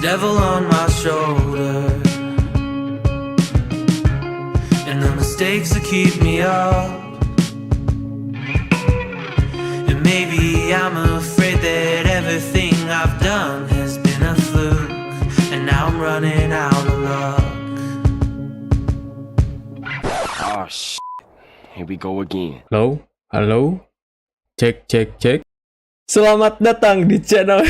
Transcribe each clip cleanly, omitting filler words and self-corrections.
devil on my shoulder, and the mistakes that keep me up. And maybe I'm afraid that everything I've done has been a fluke, and now I'm running out of luck. Oh shit, here we go again. Halo, halo, cek cek cek. Selamat datang di channel.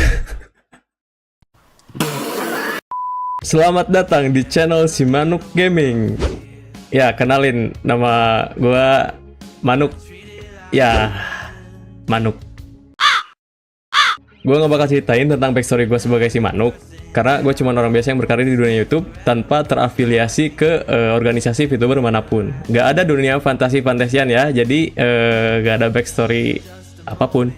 Selamat datang di channel si Manook Gaming. Ya, kenalin, nama gua Manook. Ya, Manook. Gua nggak bakal ceritain tentang backstory gua sebagai si Manook, karena gue cuma orang biasa yang berkarir di dunia YouTube tanpa terafiliasi ke organisasi VTuber manapun. Nggak ada dunia fantasi-fantasian ya, jadi nggak ada backstory apapun.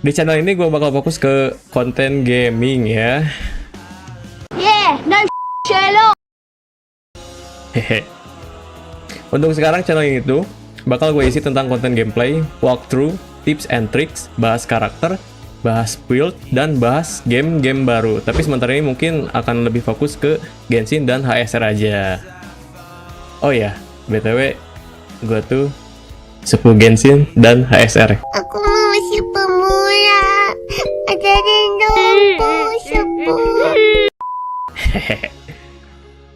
Di channel ini gue bakal fokus ke konten gaming ya. Yeah, no Sherlock. Hehe. Untuk sekarang channel ini tuh bakal gue isi tentang konten gameplay, walkthrough, tips and tricks, bahas karakter, bahas build, dan bahas game-game baru. Tapi sementara ini mungkin akan lebih fokus ke Genshin dan HSR aja. Oh ya, BTW, gue tuh sepuh Genshin dan HSR. Aku masih pemula. Ajarin dong, sepuh.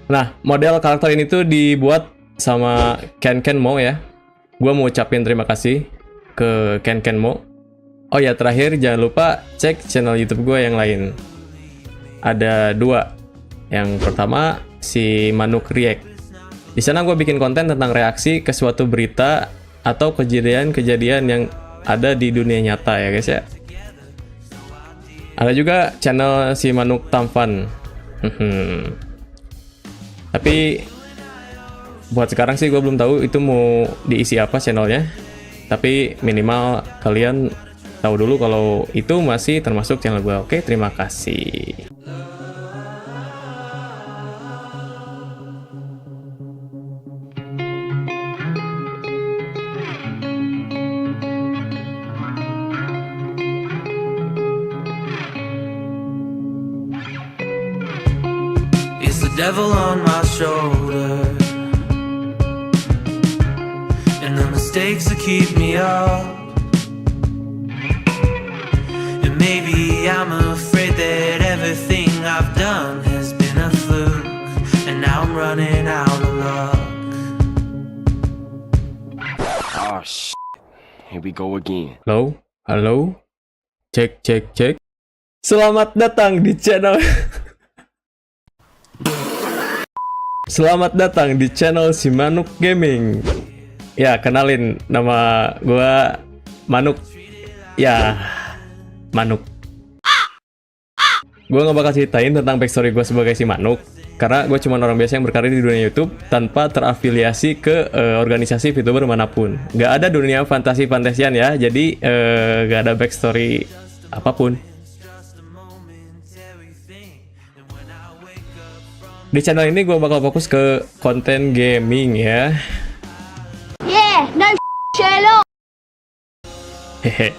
Nah, model karakter ini tuh dibuat sama Kenmo ya. Gue mau ucapin terima kasih ke Kenmo. Oh ya, terakhir jangan lupa cek channel YouTube gue yang lain. Ada dua. Yang pertama si Manook React. Di sana gue bikin konten tentang reaksi ke suatu berita atau kejadian-kejadian yang ada di dunia nyata ya guys ya. Ada juga channel si Manook Tampan. Tapi buat sekarang sih gue belum tahu itu mau diisi apa channelnya. Tapi minimal kalian tahu dulu kalau itu masih termasuk channel gue. Oke, terima kasih. It's the devil on my shoulder, and the mistakes that keep me up. And maybe I'm afraid that everything I've done has been a fluke, and now I'm running out of luck. Oh shit, here we go again. Halo, halo, cek cek cek. Selamat datang di channel. Selamat datang di channel si Manook Gaming. Ya, kenalin, nama gua Manook. Ya, Manook. Gue nggak bakal ceritain tentang backstory gue sebagai si Manook, karena gue cuma orang biasa yang berkarir di dunia YouTube tanpa terafiliasi ke organisasi VTuber manapun. Nggak ada dunia fantasi-fantasian ya, jadi nggak ada backstory apapun. Di channel ini gue bakal fokus ke konten gaming ya. Yeah, no Sherlock. Hehe.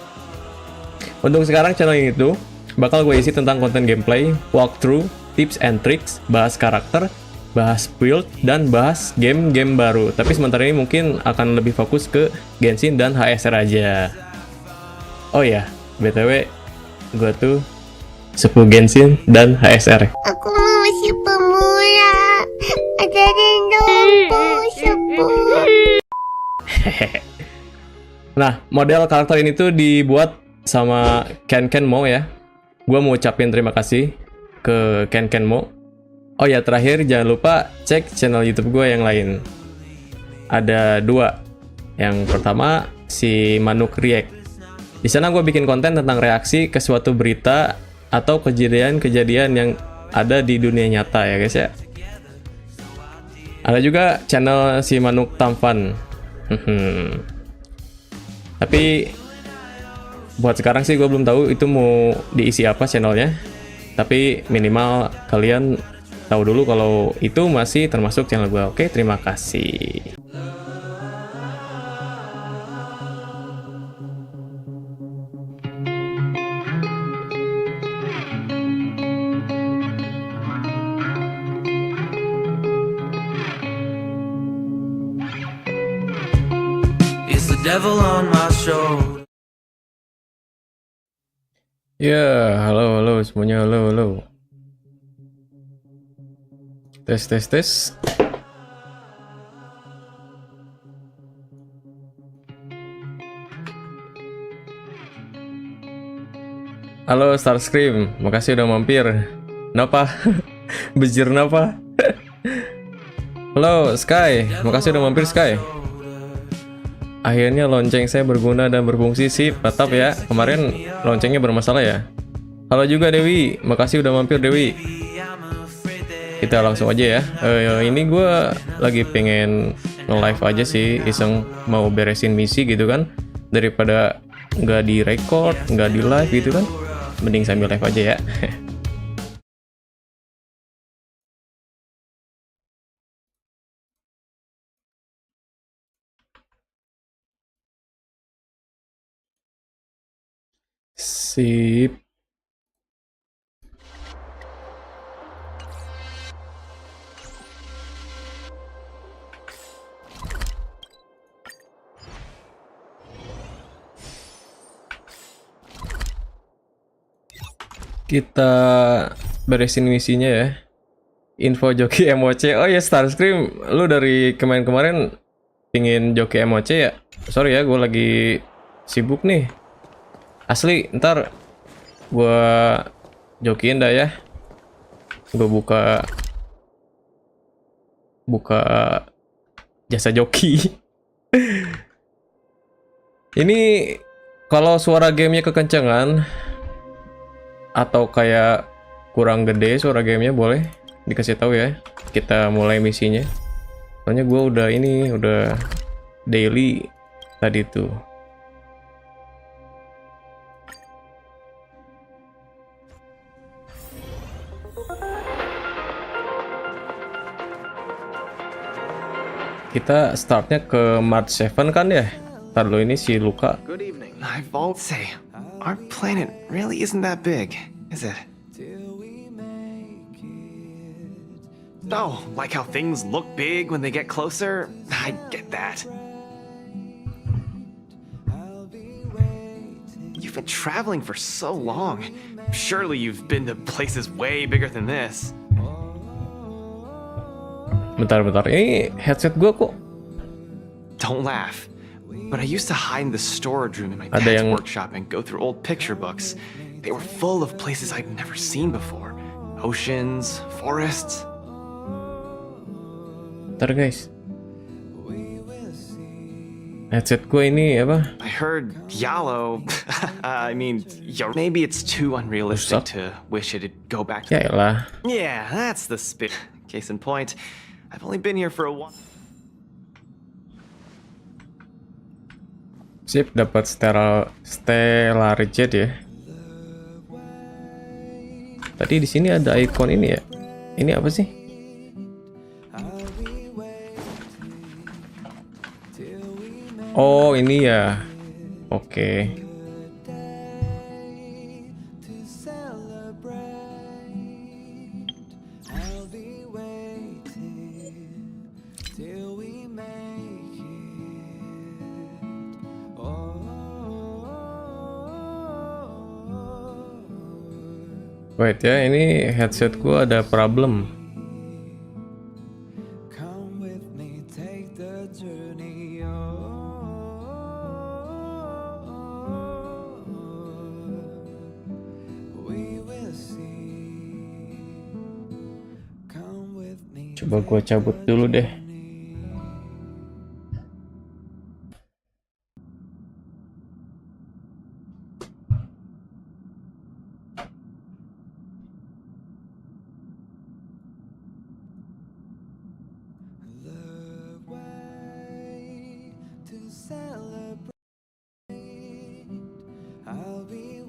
Untuk sekarang channel ini tuh bakal gue isi tentang konten gameplay, walkthrough, tips and tricks, bahas karakter, bahas build, dan bahas game-game baru. Tapi sementara ini mungkin akan lebih fokus ke Genshin dan HSR aja. Oh ya, BTW, gue tuh sepuh Genshin dan HSR. Aku masih pemula. Ajarin dong, sepuh. Nah, model karakter ini tuh dibuat sama Kenmo ya. Gue mau ucapin terima kasih ke Kenmo. Oh ya, terakhir jangan lupa cek channel YouTube gue yang lain. Ada dua. Yang pertama si Manook React. Di sana gue bikin konten tentang reaksi ke suatu berita atau kejadian-kejadian yang ada di dunia nyata ya guys ya. Ada juga channel si Manook Tampan. Tapi buat sekarang sih gue belum tahu itu mau diisi apa channelnya. Tapi minimal kalian tahu dulu kalau itu masih termasuk channel gue. Oke, terima kasih. devil on my shoulder. Ya, halo semuanya, halo. Tes. Halo Starscream, makasih udah mampir. Kenapa? Bejir kenapa? Halo Sky, makasih udah mampir Sky. Akhirnya lonceng saya berguna dan berfungsi sih, mantap ya. Kemarin loncengnya bermasalah ya. Halo juga Dewi, makasih udah mampir Dewi. Kita langsung aja ya. Ini gue lagi pengen nge-live aja sih, iseng mau beresin misi gitu kan. Daripada nggak di record, nggak di live gitu kan. Mending sambil live aja ya. Sip. Kita beresin misinya ya. Info joki MOC. Oh ya Starscream, lu dari kemarin pingin joki MOC ya? Sorry ya, gue lagi sibuk nih. Asli, ntar gue jokiin dah ya. Gue buka jasa joki. Ini kalau suara gamenya kekencangan atau kayak kurang gede suara gamenya, boleh dikasih tahu ya. Kita mulai misinya. Soalnya gue udah daily tadi tuh. Kita startnya ke March 7 kan ya? Ntar dulu ini si Luka. Good evening. I've all say, our planet really isn't that big, is it? Oh, like how things look big when they get closer? I get that. You've been traveling for so long. Surely you've been to places way bigger than this. Bentar, ini headset gua kok. Don't laugh. But I used to hide in the storage room in my Ada dad's yang- workshop and go through old picture books. They were full of places I'd never seen before. Oceans, forests. Bentar guys. Headset gua ini apa? I heard Yalo. Maybe it's too unrealistic Rusak. to wish it'd go back to. Ya elah. Yeah, that's the spit. Case in point, I've only been here for a while. Sip, dapat stellar jet ya. Tadi di sini ada icon ini ya. Ini apa sih? Oh, ini ya. Oke. Wait ya, ini headset gua ada problem. Coba gua cabut dulu deh.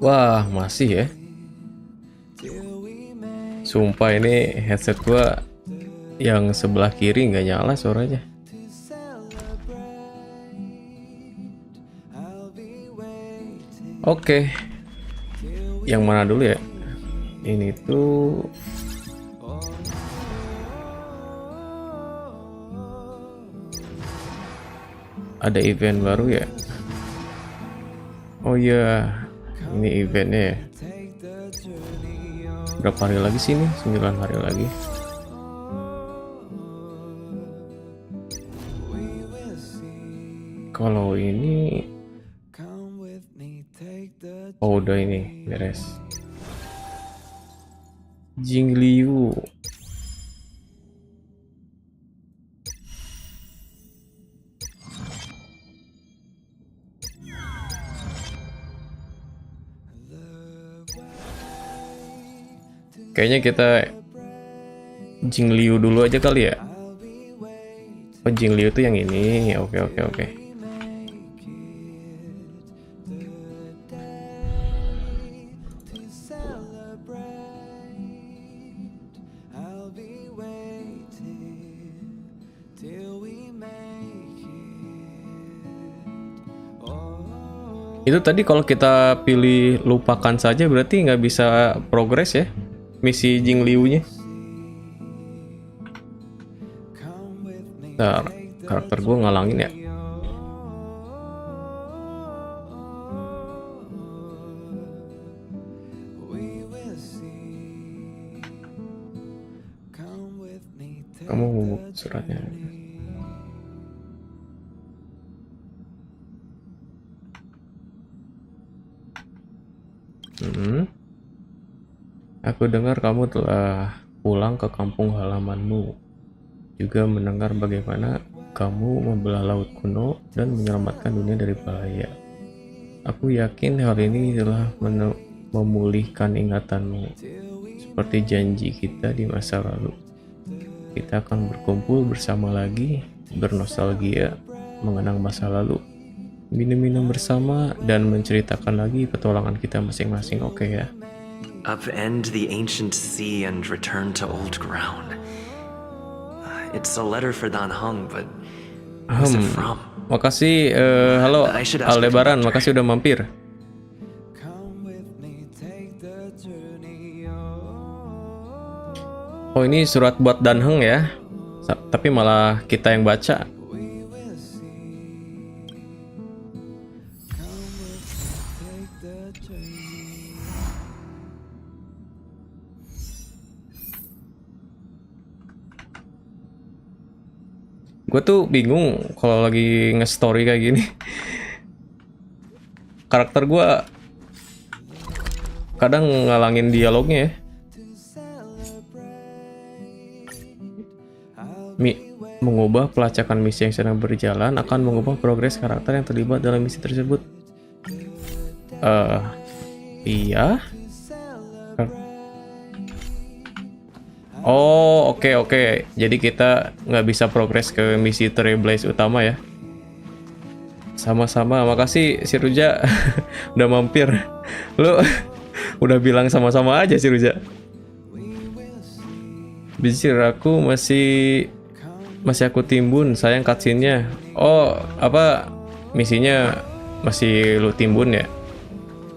Wah, masih ya. Sumpah ini headset gua yang sebelah kiri nggak nyala suaranya. Oke. Yang mana dulu ya? Ini tuh ada event baru ya. Oh iya, ini eventnya ya. Berapa hari lagi sih ini? 9 hari lagi. Kalau ini, oh udah ini beres. Jingliu. Kayaknya kita Jingliu dulu aja kali ya. Oh, Jingliu tuh yang ini. Oke. Itu tadi kalau kita pilih lupakan saja berarti nggak bisa progres ya misi Jingliu-nya. Bentar, karakter gue ngalangin ya. Kamu mau suratnya. Aku dengar kamu telah pulang ke kampung halamanmu. Juga mendengar bagaimana kamu membelah laut kuno dan menyelamatkan dunia dari bahaya. Aku yakin hal ini telah memulihkan ingatanmu. Seperti janji kita di masa lalu. Kita akan berkumpul bersama lagi, bernostalgia, mengenang masa lalu. Minum-minum bersama dan menceritakan lagi petualangan kita masing-masing, oke ya? Upend the ancient sea and return to old ground. It's a letter for Dan Heng, but who's it from? Makasih, halo Aldebaran, makasih udah mampir. Oh, ini surat buat Dan Heng ya, tapi malah kita yang baca. Gue tuh bingung kalau lagi nge-story kayak gini. Karakter gue kadang ngalangin dialognya ya. Mengubah pelacakan misi yang sedang berjalan akan mengubah progres karakter yang terlibat dalam misi tersebut. Iya. Oh, oke. Jadi kita nggak bisa progres ke misi Trailblaze utama ya. Sama-sama, makasih si Ruja udah mampir. Lu udah bilang sama-sama aja si Ruja. Bisir aku masih aku timbun, sayang cutscene-nya. Oh, apa misinya masih lu timbun ya?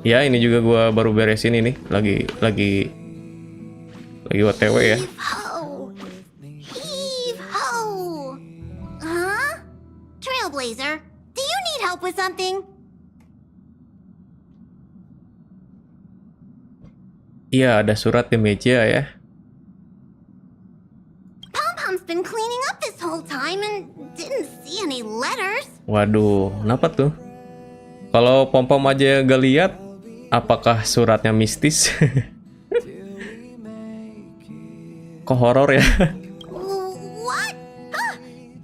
Ya, ini juga gua baru beresin ini, lagi OTW ya. Heave ho! Huh? Trailblazer, do you need help with something? Iya, ada surat di meja ya. Pom-Pom's been cleaning up this whole time and didn't see any letters. Waduh, kenapa tuh? Kalau Pom-Pom aja gak lihat, apakah suratnya mistis? Kok horor ya? What?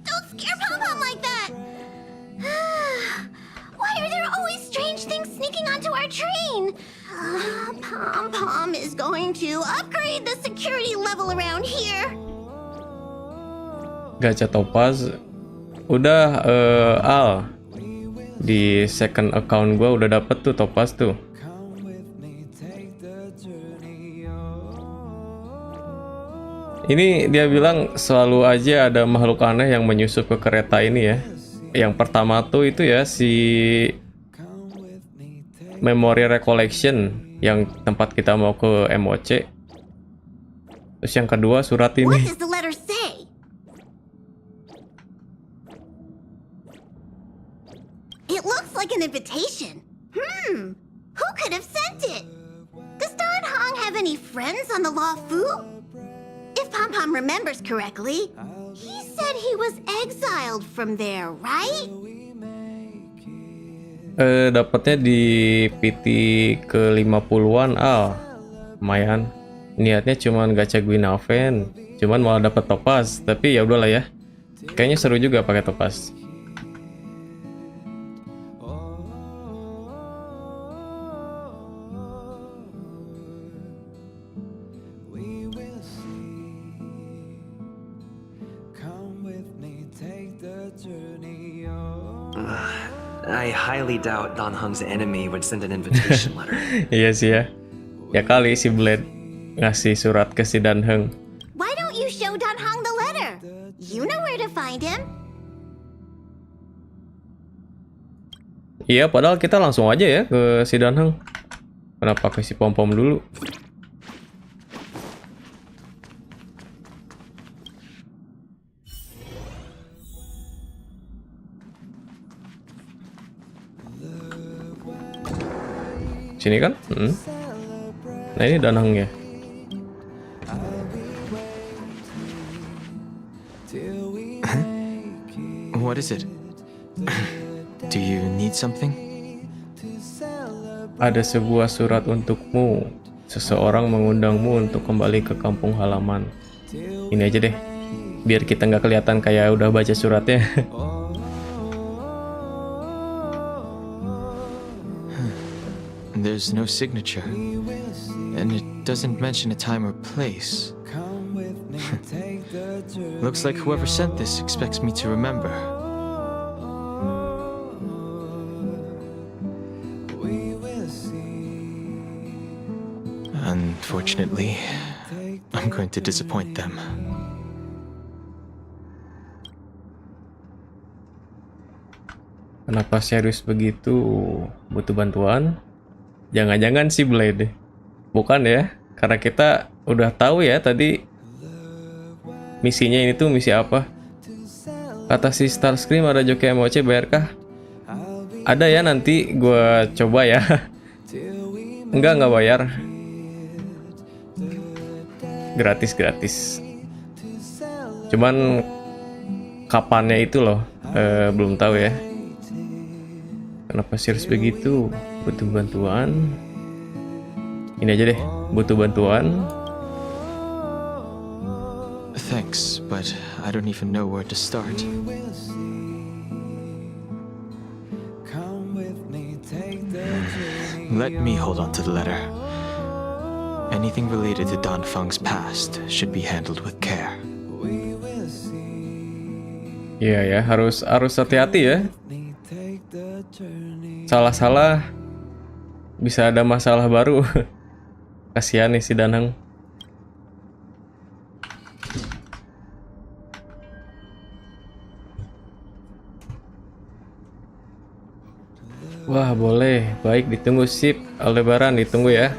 Don't scare Pom-Pom like that! Why are there always strange things sneaking onto our train? Pom-Pom is going to upgrade the security level around here. Gacha topaz. Udah, Al. Di second account gua udah dapet tuh topaz tuh. Ini dia bilang selalu aja ada makhluk aneh yang menyusup ke kereta ini ya. Yang pertama tuh itu ya si Memory Recollection yang tempat kita mau ke MOC. Terus yang kedua surat ini. What does the letter say? invitation. Who could have sent it? Does Don Hong have any friends on the Law Fu? If Pom Pom remembers correctly, he said he was exiled from there, right? Dapatnya di PT ke 50-an lumayan. Niatnya cuman gacha Guinaven, cuman malah dapat topaz. Tapi ya udahlah ya. Kayaknya seru juga pakai topaz. I highly doubt Don Hung's enemy would send an invitation letter. Iya sih ya. Ya kali si Blade ngasih surat ke si Dan Heng. Why don't you show Don Hong the letter? You know where to find him. Iya, padahal kita langsung aja ya ke si Dan Heng. Kenapa ke si Pom Pom dulu? Sini kan? Nah ini Dan Heng ya. What is it? Do you need something? Ada sebuah surat untukmu. Seseorang mengundangmu untuk kembali ke kampung halaman. Ini aja deh, biar kita nggak kelihatan kayak udah baca suratnya. There's no signature, and it doesn't mention a time or place. Looks like whoever sent this expects me to remember. Unfortunately, I'm going to disappoint them. Kenapa serius begitu? Butuh bantuan? Jangan-jangan si Blade. Bukan ya? Karena kita udah tahu ya tadi misinya ini tuh misi apa. Kata si Starscream ada joki MOC, bayarkah? Ada ya, nanti gue coba ya. Enggak bayar. Gratis. Cuman kapannya itu loh, belum tahu ya. Kenapa serius begitu? Butuh bantuan? Ini aja deh, butuh bantuan. Thanks, but I don't even know where to start. Let me hold on to the letter. Anything related to Don Feng's past should be handled with care. Iya ya, harus hati-hati ya. Salah-salah bisa ada masalah baru. Kasihan nih si Danang. Wah, boleh. Baik, ditunggu. Sip. Aldebaran ditunggu ya.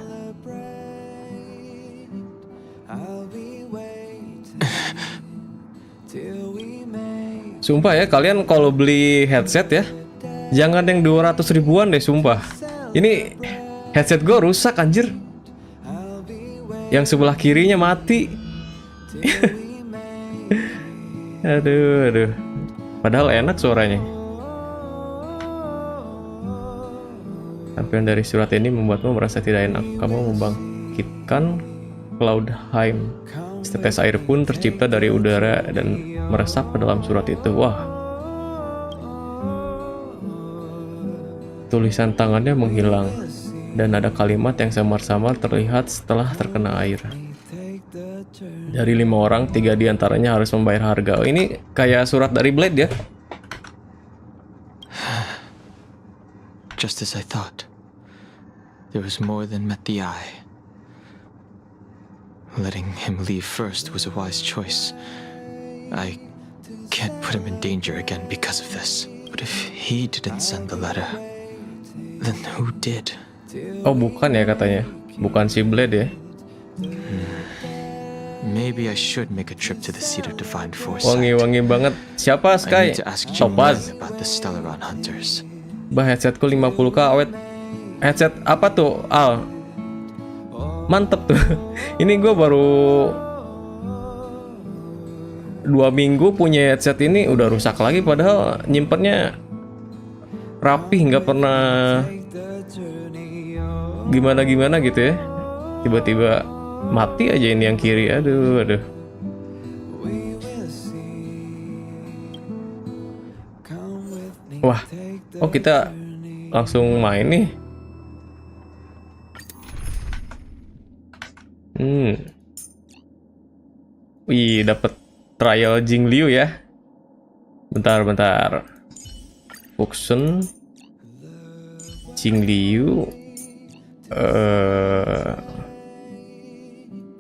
Sumpah ya, kalian kalau beli headset ya, jangan yang 200 ribuan deh, sumpah. Ini headset gue rusak anjir. Yang sebelah kirinya mati. Aduh. Padahal enak suaranya. Tampilan dari surat ini membuatmu merasa tidak enak. Kamu membangkitkan Cloudheim. Setetes air pun tercipta dari udara dan meresap ke dalam surat itu. Wah. Tulisan tangannya menghilang dan ada kalimat yang samar-samar terlihat setelah terkena air. Dari 5 orang, 3 diantaranya harus membayar harga. Oh, ini kayak surat dari Blade ya? Just as I thought. There was more than met the eye. Letting him leave first was a wise choice. I can't put him in danger again because of this. But if he didn't send the letter, then who did? Oh, bukan ya katanya. Bukan si Blade ya. Maybe I should make a trip to the seat of divine foresight. Wangi-wangi banget. Siapa I Sky? need to ask Jin Topaz. about the Stellaron hunters. Bah, headsetku 50k awet. Headset apa tuh, Al? Mantep tuh. Ini gue baru 2 minggu punya headset ini udah rusak lagi, padahal nyimpennya rapih, nggak pernah gimana-gimana gitu ya. Tiba-tiba mati aja ini yang kiri. Aduh. Wah, oh kita langsung main nih. Wih, dapet trial Jingliu ya. Bentar. Fuxen, Jingliu.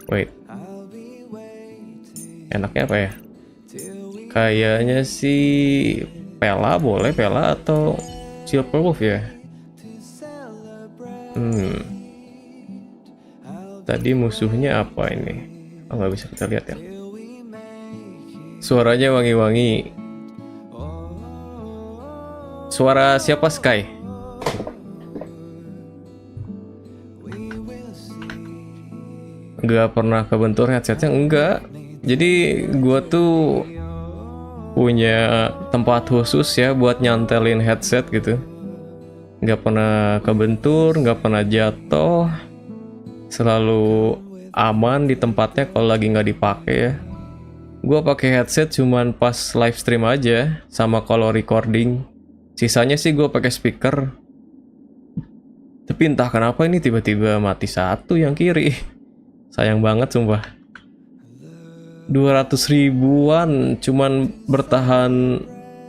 Wait. Enaknya apa ya? Kayaknya sih Pela boleh, Pela atau Silverwolf ya. Tadi musuhnya apa ini? Oh, nggak bisa kita lihat ya. Suaranya wangi-wangi. Suara siapa, Sky? Nggak pernah kebentur headsetnya, enggak. Jadi gua tuh punya tempat khusus ya buat nyantelin headset gitu. Nggak pernah kebentur, nggak pernah jatuh. Selalu aman di tempatnya kalau lagi nggak dipakai ya. Gua pakai headset cuman pas live stream aja, sama kalau recording. Sisanya sih gua pakai speaker. Tapi entah kenapa ini tiba-tiba mati satu yang kiri. Sayang banget sumpah. 200 ribuan cuman bertahan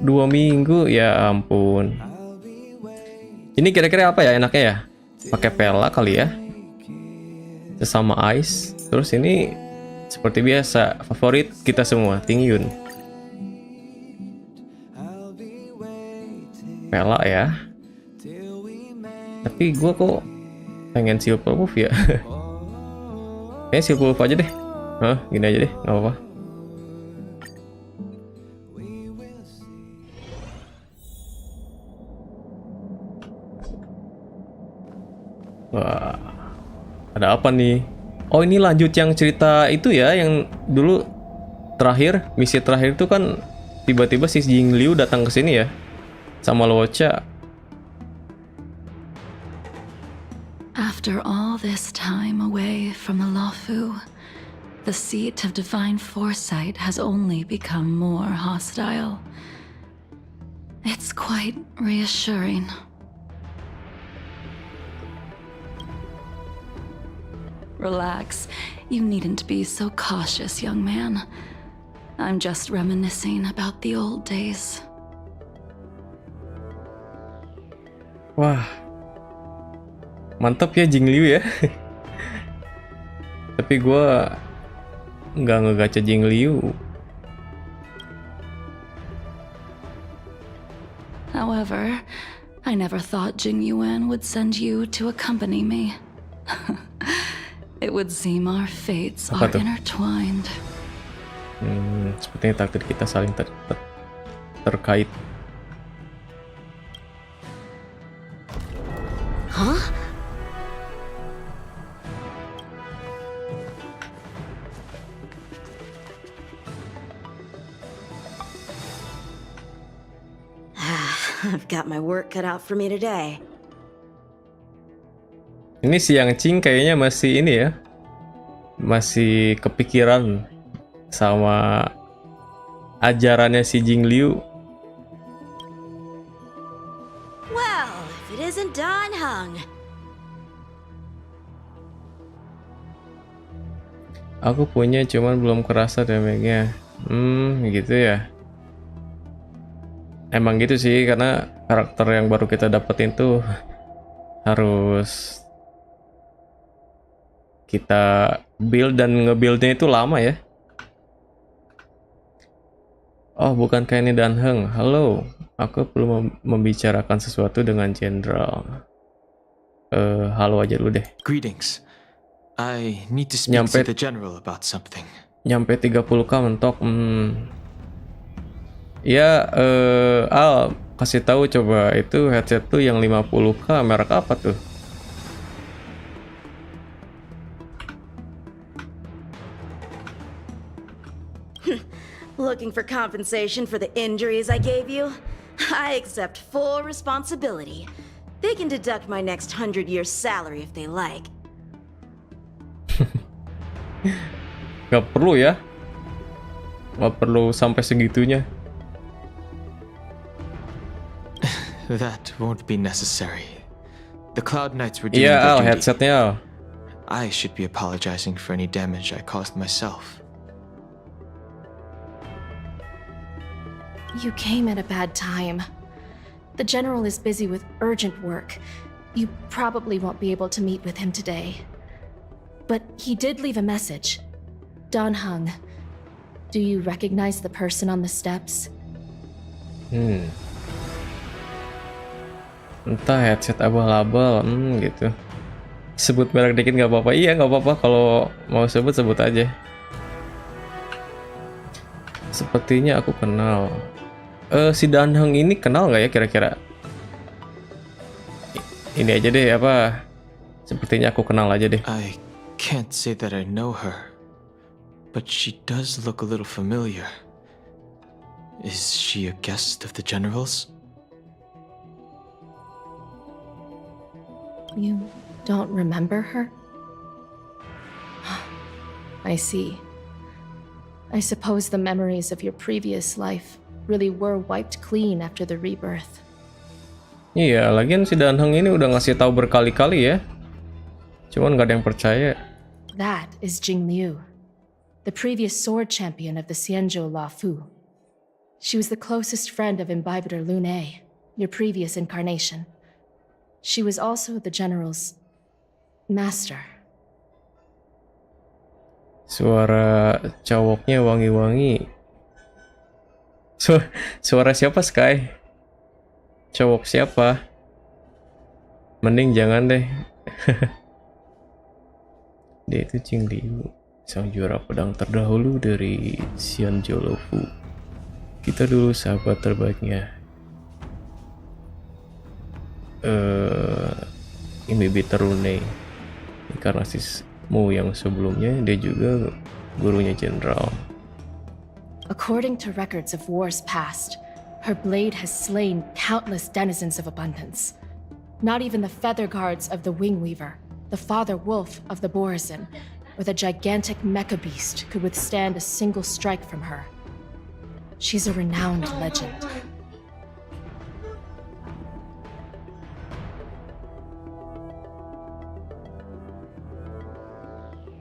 2 minggu, ya ampun. Ini kira-kira apa ya enaknya ya? Pakai Pela kali ya, sesama Ice. Terus ini seperti biasa favorit kita semua, Tingyun. Pela ya. Tapi gue kok pengen Silverwolf ya. Kayaknya Silverwolf aja deh. Hah, gini aja deh, nggak apa-apa. Wah, ada apa nih? Oh, ini lanjut yang cerita itu ya, yang dulu terakhir, misi terakhir itu kan tiba-tiba si Jingliu datang ke sini ya, sama Luocha. After all this time away from the Luofu, the seat of divine foresight has only become more hostile. It's quite reassuring. Relax. You needn't be so cautious, young man. I'm just reminiscing about the old days. Wah, mantap ya Jingliu ya. Tapi gue nggak ngegacha Jingliu. However, I never thought Jing Yuan would send you to accompany me. It would seem our fates Apa are tuh? intertwined. Sepertinya takdir kita saling terkait. Huh? I've got my work cut out for me today. Ini si Yang Ching kayaknya masih ini ya, masih kepikiran sama ajarannya si Jingliu. Well, if it isn't Dan Heng. Aku punya cuman belum kerasa damage-nya. Gitu ya. Emang gitu sih, karena karakter yang baru kita dapetin tuh harus kita build, dan nge-buildnya itu lama ya. Oh, bukankah ini Dan Heng? Halo, aku perlu membicarakan sesuatu dengan Jenderal. Halo aja dulu deh. Greetings. I need to speak Nyampe- to the general about something. Nyampe 30k mentok. Ya, Al, kasih tahu coba, itu headset tuh yang 50k merek apa tuh? Looking for compensation for the injuries I gave you? I accept full responsibility. They can deduct my next 100 years' salary if they like. Gak perlu ya? Gak perlu sampai segitunya. That won't be necessary. The Cloud Knights were doing Iya, their Al, duty. headsetnya Al. I should be apologizing for any damage I caused myself. You came at a bad time. The general is busy with urgent work. You probably won't be able to meet with him today. But he did leave a message. Don Hung, do you recognize the person on the steps? Entah headset abal-abal, gitu. Sebut merek dikit nggak apa-apa. Iya, nggak apa-apa, kalau mau sebut aja. Sepertinya aku kenal. Si Dan Heng ini kenal nggak ya kira-kira? Ini aja deh, apa? Sepertinya aku kenal aja deh. I can't say that I know her, but she does look a little familiar. Is she a guest of the general's? You don't remember her? I see. I suppose the memories of your previous life really were wiped clean after the rebirth. Iya, lagian si Dan Heng ini udah ngasih tahu berkali-kali ya. Cuman gak ada yang percaya. That is Jing Liu, the previous sword champion of the Xianzhou La Fu. She was the closest friend of Imbibitor Lune, your previous incarnation. She was also the general's master. Suara cowoknya wangi-wangi. Suara siapa, Sky? Cowok siapa? Mending jangan deh. Dia itu Jing Liu, sang juara pedang terdahulu dari Xianzhou La Fu. Kita dulu sahabat terbaiknya. Imbibitor Lune, inkarnasimu yang sebelumnya, dia juga gurunya jenderal. According to records of wars past, her blade has slain countless denizens of abundance. Not even the feather guards of the Wingweaver, the father wolf of the Beresin, or the gigantic mecha beast could withstand a single strike from her. She's a renowned legend.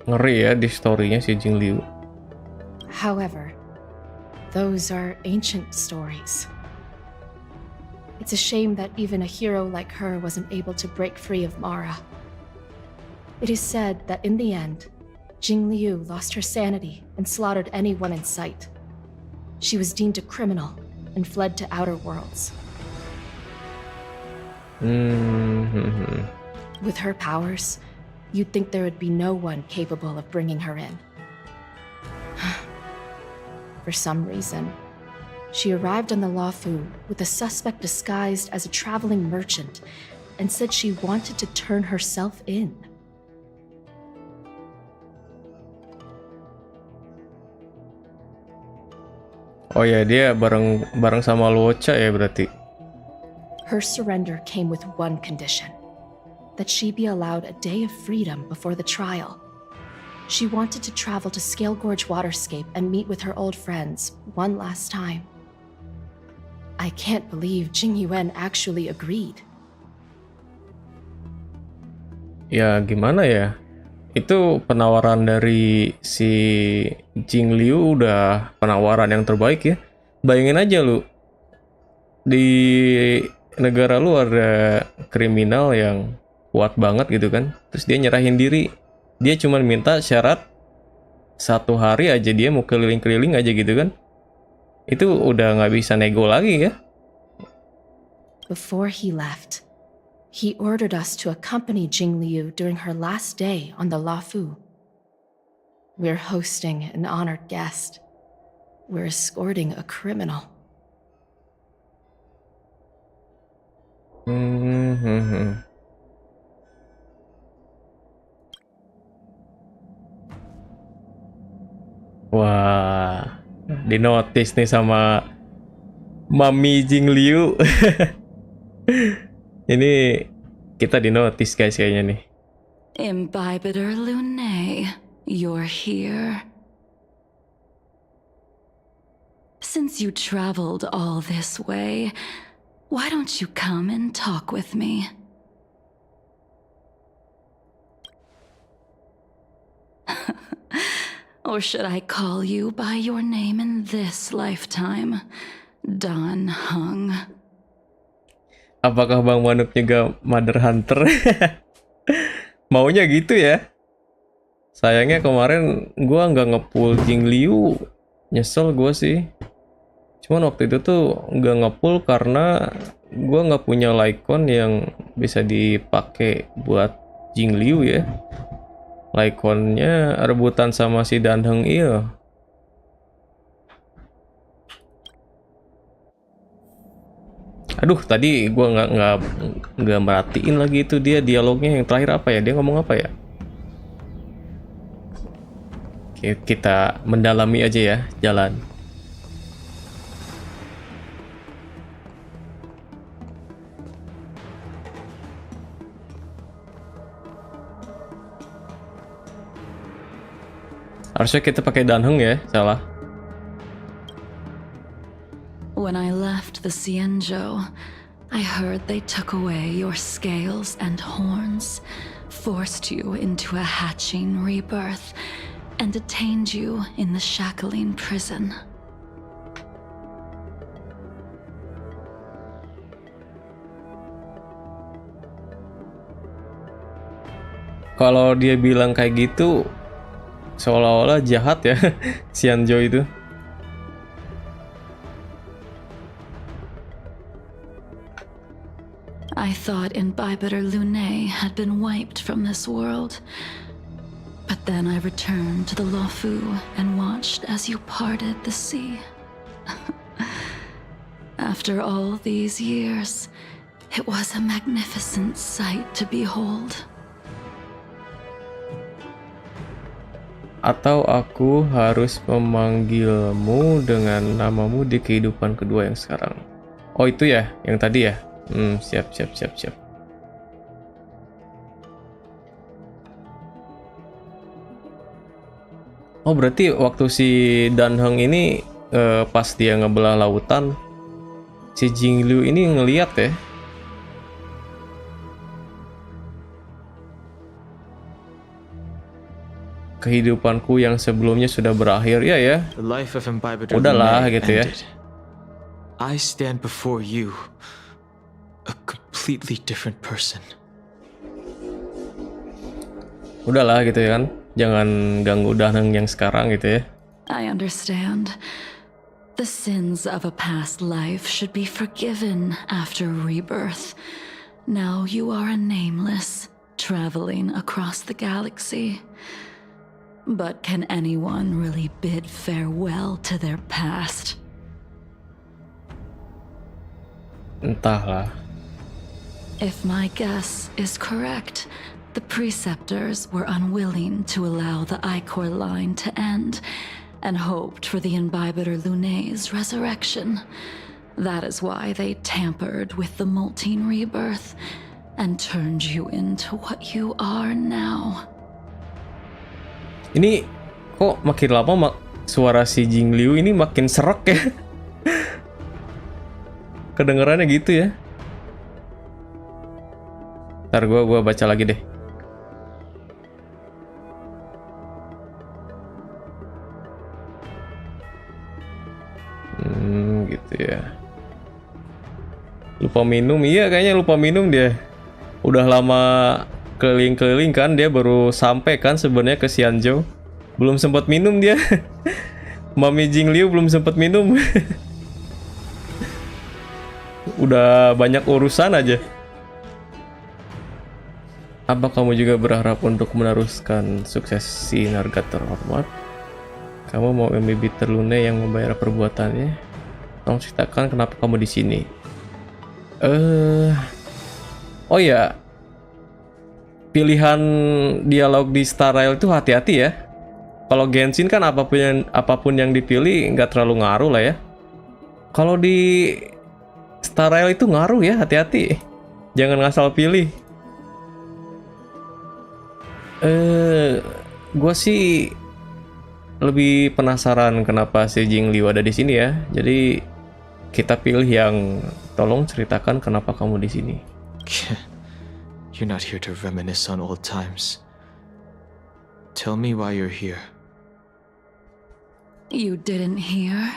Ngeri ya di story-nya si Jing Liu. However, those are ancient stories. It's a shame that even a hero like her wasn't able to break free of Mara. It is said that in the end, Jing Liu lost her sanity and slaughtered anyone in sight. She was deemed a criminal and fled to outer worlds. With her powers, you'd think there would be no one capable of bringing her in. For some reason, she arrived on the Luofu with a suspect disguised as a traveling merchant and said she wanted to turn herself in. Oh ya, dia bareng sama Luocha ya berarti. Her surrender came with one condition: that she be allowed a day of freedom before the trial. She wanted to travel to Scale Gorge Waterscape and meet with her old friends one last time. I can't believe Jing Yuan actually agreed. Ya gimana ya? Itu penawaran dari si Jing Liu udah penawaran yang terbaik ya. Bayangin aja lu, di negara lu ada kriminal yang kuat banget gitu kan, terus dia nyerahin diri. Dia cuma minta syarat 1 hari aja, dia mau keliling-keliling aja gitu kan. Itu udah nggak bisa nego lagi ya. Before he left, he ordered us to accompany Jing Liu during her last day on the Luofu. We're hosting an honored guest. We're escorting a criminal. Hmm. Wah, di notice nih sama Mami Jingliu. Ini kita di notice guys kayaknya nih. Imbibitor Lunae, you're here. Since you traveled all this way, why don't you come and talk with me? Or should I call you by your name in this lifetime? Don Hung. Apakah Bang Manook juga Mother Hunter? Maunya gitu ya. Sayangnya kemarin gua nggak ngepull Jingliu. Nyesel gua sih. Cuman waktu itu tuh nggak ngepull karena gua nggak punya Lycon yang bisa dipakai buat Jingliu ya. Lyconnya rebutan sama si Danheng iya. Aduh, tadi gua nggak merhatiin lagi itu dia dialognya yang terakhir apa ya? Dia ngomong apa ya? Oke, kita mendalami aja ya, jalan. Harusnya kita pakai Danheng ya, salah. When I left the Xianzhou, I heard they took away your scales and horns, forced you into a hatching rebirth, and detained you in the shackling prison. Kalau dia bilang kayak gitu, seolah-olah jahat ya, Xianzhou itu. I thought Imbibitor Lunae had been wiped from this world. But then I returned to the Luofu and watched as you parted the sea. After all these years, it was a magnificent sight to behold. Atau aku harus memanggilmu dengan namamu di kehidupan kedua yang sekarang. Oh itu ya, yang tadi ya? Siap. Oh berarti waktu si Danheng ini pas dia ngebelah lautan, si Jingliu ini ngeliat ya? Kehidupanku yang sebelumnya sudah berakhir ya. The life of Imbibitor Udahlah Lunae gitu ya. ended. I stand before you, a completely different person. Udahlah gitu ya kan. Jangan ganggu Danheng yang sekarang gitu ya. I understand. The sins of a past life should be forgiven after rebirth. Now you are a nameless, traveling across the galaxy. But can anyone really bid farewell to their past? Entahlah. If my guess is correct, the preceptors were unwilling to allow the Ichor line to end and hoped for the Imbibitor Lunae's resurrection. That is why they tampered with the molting rebirth and turned you into what you are now. Ini kok makin lama suara si Jingliu ini makin serak ya. Kedengarannya gitu ya. Ntar gua baca lagi deh. Gitu ya. Lupa minum, iya kayaknya lupa minum dia. Udah lama keliling-keliling kan, dia baru sampai kan sebenarnya ke Xianzhou. Belum sempat minum dia. Mami Jingliu belum sempat minum. Udah banyak urusan aja. Apa kamu juga berharap untuk meneruskan suksesi Narga terhormat? Kamu mau Imbibitor Lunae yang membayar perbuatannya? Tolong ceritakan kenapa kamu di sini. Oh ya, pilihan dialog di Star Rail itu hati-hati ya. Kalau Genshin kan apapun yang dipilih nggak terlalu ngaruh lah ya. Kalau di Star Rail itu ngaruh ya, hati-hati. Jangan ngasal pilih. Gue sih lebih penasaran kenapa si Jingliu ada di sini ya. Jadi kita pilih yang tolong ceritakan kenapa kamu di sini. You're not here to reminisce on old times. Tell me why you're here. You didn't hear?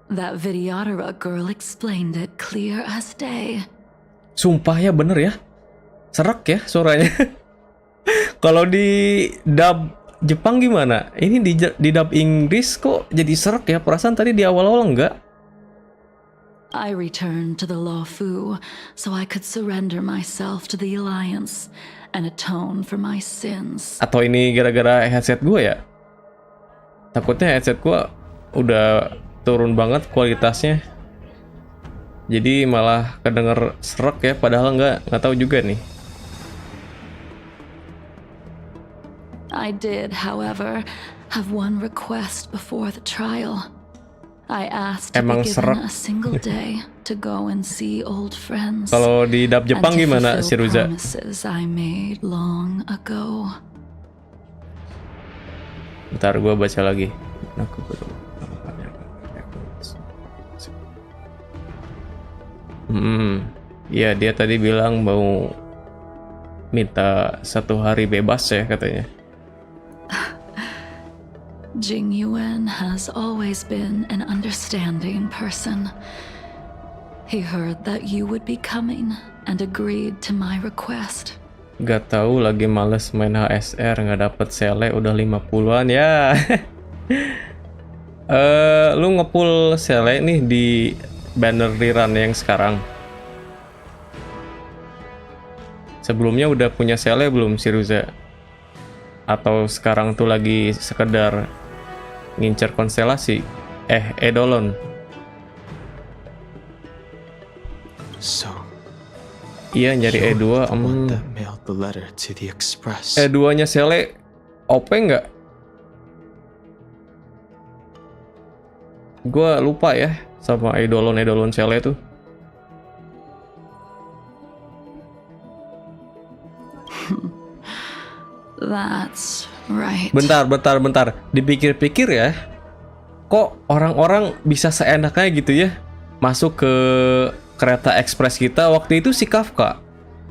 That Vidyadhara girl explained it clear as day. Sumpah ya, bener ya. Serak ya suaranya. Kalau di dub Jepang gimana? Ini di dub Inggris kok jadi serak ya? Perasaan tadi di awal-awal enggak? I returned to the Lawfu so I could surrender myself to the Alliance and atone for my sins. Atau ini gara-gara headset gue ya? Takutnya headset gue udah turun banget kualitasnya. Jadi malah kedenger serak ya, padahal nggak tahu juga nih. I did, however, have one request before the trial. I asked to be given a single day to go and see old friends. Kalau di dub Jepang gimana, si Ruza? Promises I made long ago. Bentar, gue baca lagi. Ya dia tadi bilang mau minta 1 hari bebas ya katanya. Jing Yuan has always been an understanding person. He heard that you would be coming and agreed to my request. Gak tahu, lagi males main HSR, nggak dapet sele udah 50-an ya. Lu ngepull sele nih di banner rerun yang sekarang. Sebelumnya udah punya sele belum si Ruza? Atau sekarang tuh lagi sekedar ngincer konstelasi? Eidolon. So, iya, nyari E2. E2-nya sele OP nggak? Gua lupa ya sama Eidolon sele tuh. That's right. Bentar. Dipikir-pikir ya, kok orang-orang bisa seenaknya gitu ya masuk ke kereta ekspres kita. Waktu itu si Kafka,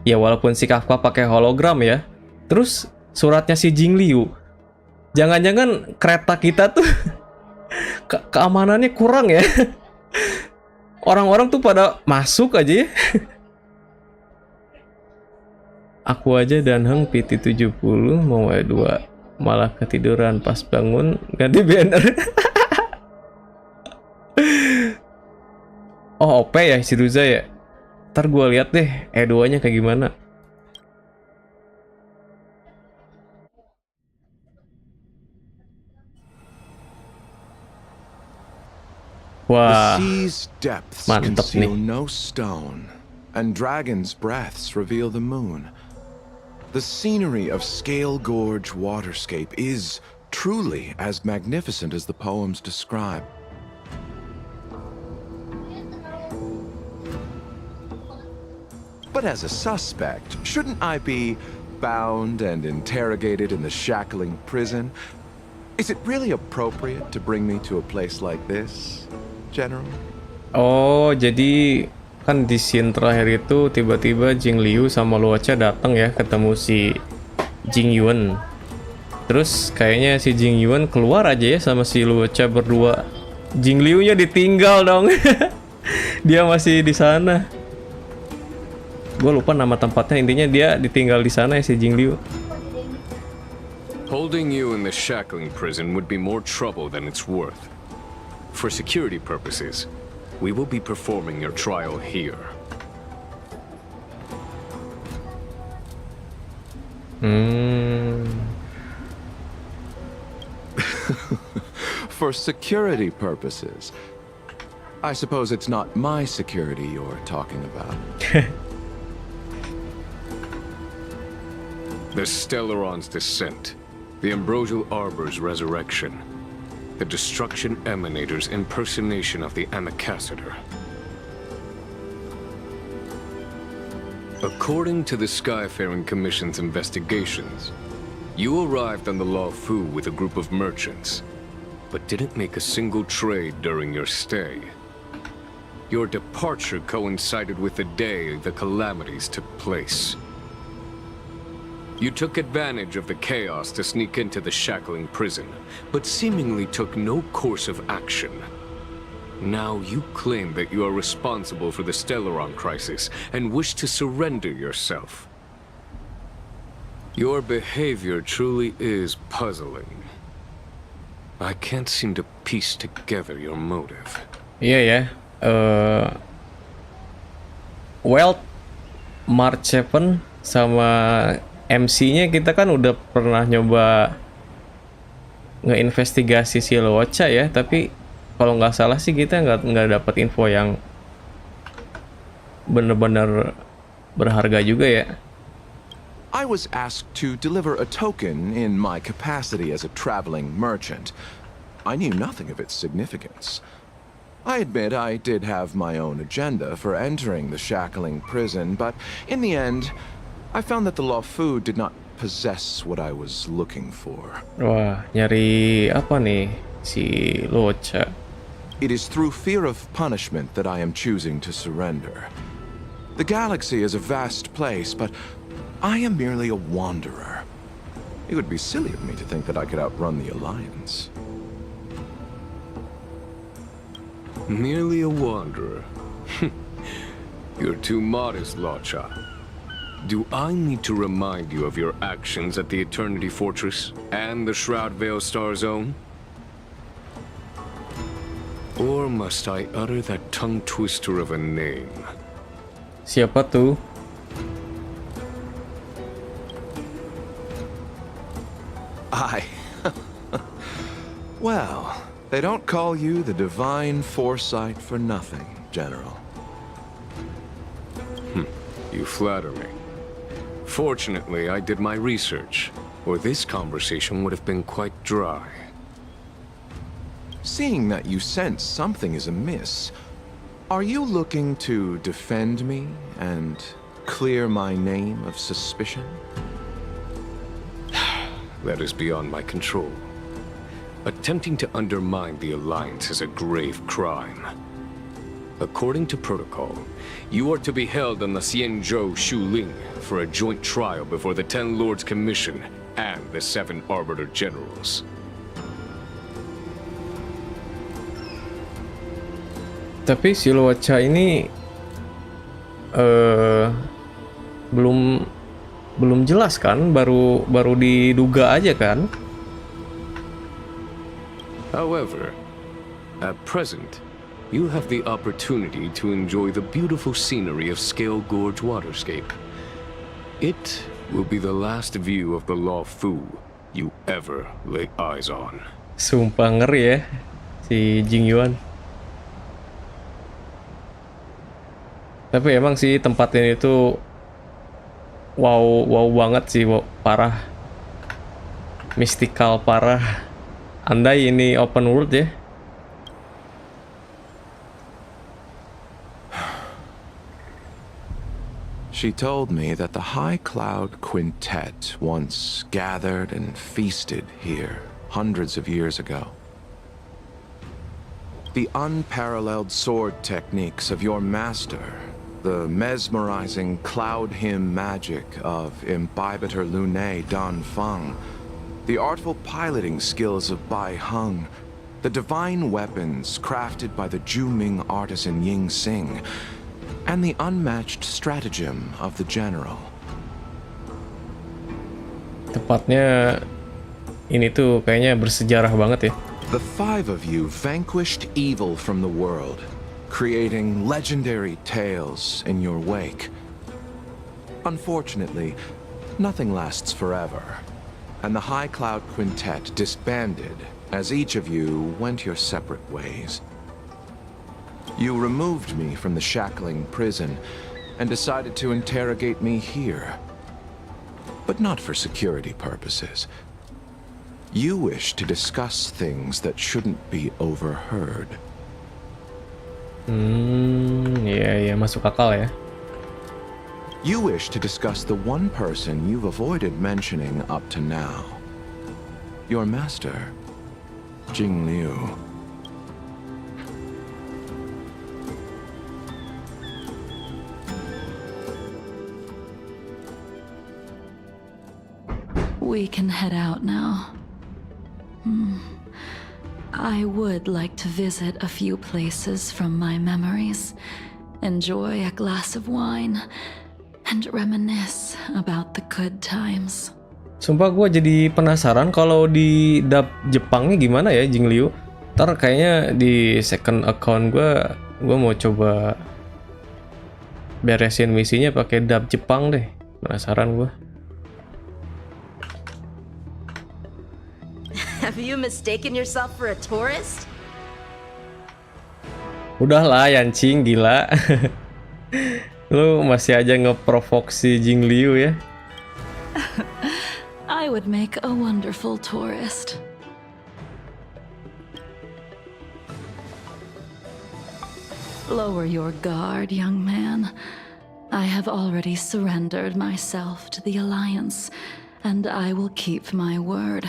ya walaupun si Kafka pakai hologram ya, terus suratnya si Jingliu, jangan-jangan kereta kita tuh keamanannya kurang ya. Orang-orang tuh pada masuk aja ya. Aku aja dan Heng PT 70 mau E2 malah ketiduran pas bangun ganti banner. Oh, OP ya si Ruza ya. Ntar gue lihat deh E2-nya kayak gimana. Wah, The sea's depths mantep nih. conceal no stone, and dragon's breaths reveal the moon. The scenery of Scale Gorge waterscape is truly as magnificent as the poems describe. But as a suspect, shouldn't I be bound and interrogated in the shackling prison? Is it really appropriate to bring me to a place like this, General? Oh, jadi kan di scene terakhir itu tiba-tiba Jingliu sama Luocha datang ya ketemu si Jing Yuan. Terus kayaknya si Jing Yuan keluar aja ya sama si Luocha berdua. Jingliu-nya ditinggal dong. Dia masih di sana. Gue lupa nama tempatnya, intinya dia ditinggal di sana ya si Jingliu. Holding you in the shackling prison would be more trouble than it's worth. For security purposes, we will be performing your trial here. For security purposes. I suppose it's not my security you're talking about. The Stellaron's descent, the Ambrosial Arbor's resurrection, the Destruction Emanator's impersonation of the Amicassator. According to the Skyfaring Commission's investigations, you arrived on the Law Fu with a group of merchants, but didn't make a single trade during your stay. Your departure coincided with the day the calamities took place. You took advantage of the chaos to sneak into the shackling prison, but seemingly took no course of action. Now you claim that you are responsible for the Stellaron crisis and wish to surrender yourself. Your behavior truly is puzzling. I can't seem to piece together your motive. Iya ya. Well, March 7 sama MC-nya kita kan udah pernah nyoba ngeinvestigasi si Locha ya, tapi kalau nggak salah sih kita nggak dapat info yang bener-bener berharga juga ya. I was asked to deliver a token in my capacity as a traveling merchant. I knew nothing of its significance. I admit I did have my own agenda for entering the shackling prison, but in the end, I found that the Law Fu did not possess what I was looking for. Wah, nyari apa nih si Locha? It is through fear of punishment that I am choosing to surrender. The galaxy is a vast place, but I am merely a wanderer. It would be silly of me to think that I could outrun the Alliance. Merely a wanderer. You're too modest, Locha. Do I need to remind you of your actions at the Eternity Fortress and the Shroud Veil Star Zone? Or must I utter that tongue twister of a name? Siapa tuh? Well, they don't call you the Divine Foresight for nothing, General. You flatter me. Fortunately, I did my research, or this conversation would have been quite dry. Seeing that you sense something is amiss, are you looking to defend me and clear my name of suspicion? That is beyond my control. Attempting to undermine the Alliance is a grave crime. According to protocol, you are to be held on the Xianzhou Shuling for a joint trial before the 10 Lords Commission and the 7 Arbiter Generals. Tapi si Locha ini belum jelas kan, baru diduga aja kan. However, at present, you have the opportunity to enjoy the beautiful scenery of Scale Gorge Waterscape. It will be the last view of the Law Fu you ever lay eyes on. Sumpah ngeri ya si Jing Yuan. Tapi emang sih tempat ini tuh wow banget sih, wow, parah. Mystical parah. Andai ini open world ya. She told me that the High Cloud Quintet once gathered and feasted here hundreds of years ago. The unparalleled sword techniques of your master, the mesmerizing cloud hymn magic of Imbibitor Lunae Dan Feng, the artful piloting skills of Bai Heng, the divine weapons crafted by the Juming artisan Ying Xing, and the unmatched stratagem of the general. Tepatnya ini tuh kayaknya bersejarah banget ya. The 5 of you vanquished evil from the world, creating legendary tales in your wake. Unfortunately, nothing lasts forever, and the High Cloud Quintet disbanded as each of you went your separate ways. You removed me from the shackling prison and decided to interrogate me here. but not for security purposes. You wish to discuss things that shouldn't be overheard. Iya, masuk akal ya. You wish to discuss the one person you've avoided mentioning up to now. Your master, Jing Liu. We can head out now. I would like to visit a few places from my memories, enjoy a glass of wine, and reminisce about the good times. Sumpah gue jadi penasaran kalau di dub Jepangnya gimana ya Jing Liu. Ntar kayaknya di second account gue mau coba beresin misinya pakai dub Jepang deh. Penasaran gue. Have you mistaken yourself for a tourist? Udahlah Yancing, gila. Lu masih aja ngeprovok si Jing Liu ya. I would make a wonderful tourist. Lower your guard, young man. I have already surrendered myself to the Alliance, and I will keep my word.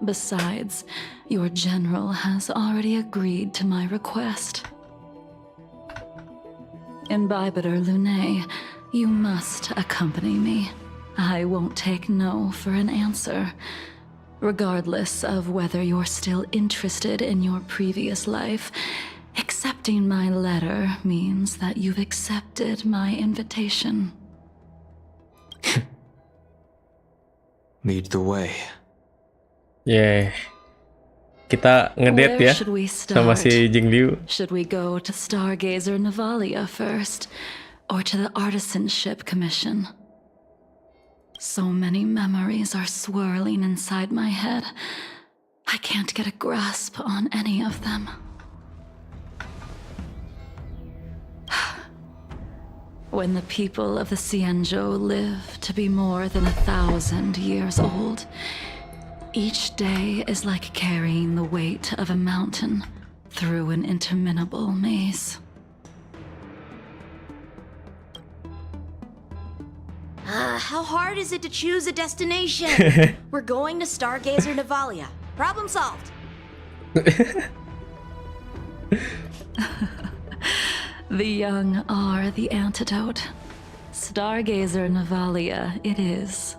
Besides, your general has already agreed to my request. Imbibitor Lune, you must accompany me. I won't take no for an answer. Regardless of whether you're still interested in your previous life, accepting my letter means that you've accepted my invitation. Lead the way. Yeah. Kita ngedate ya Where should we sama start? si Jing Liu. Should we go to Stargazer Navalia first, or to the Artisanship Commission? So many memories are swirling inside my head. I can't get a grasp on any of them. When the people of the Xianzhou live to be more than 1,000 years old, each day is like carrying the weight of a mountain through an interminable maze. How hard is it to choose a destination? We're going to Stargazer Navalia. Problem solved. The young are the antidote. Stargazer Navalia it is.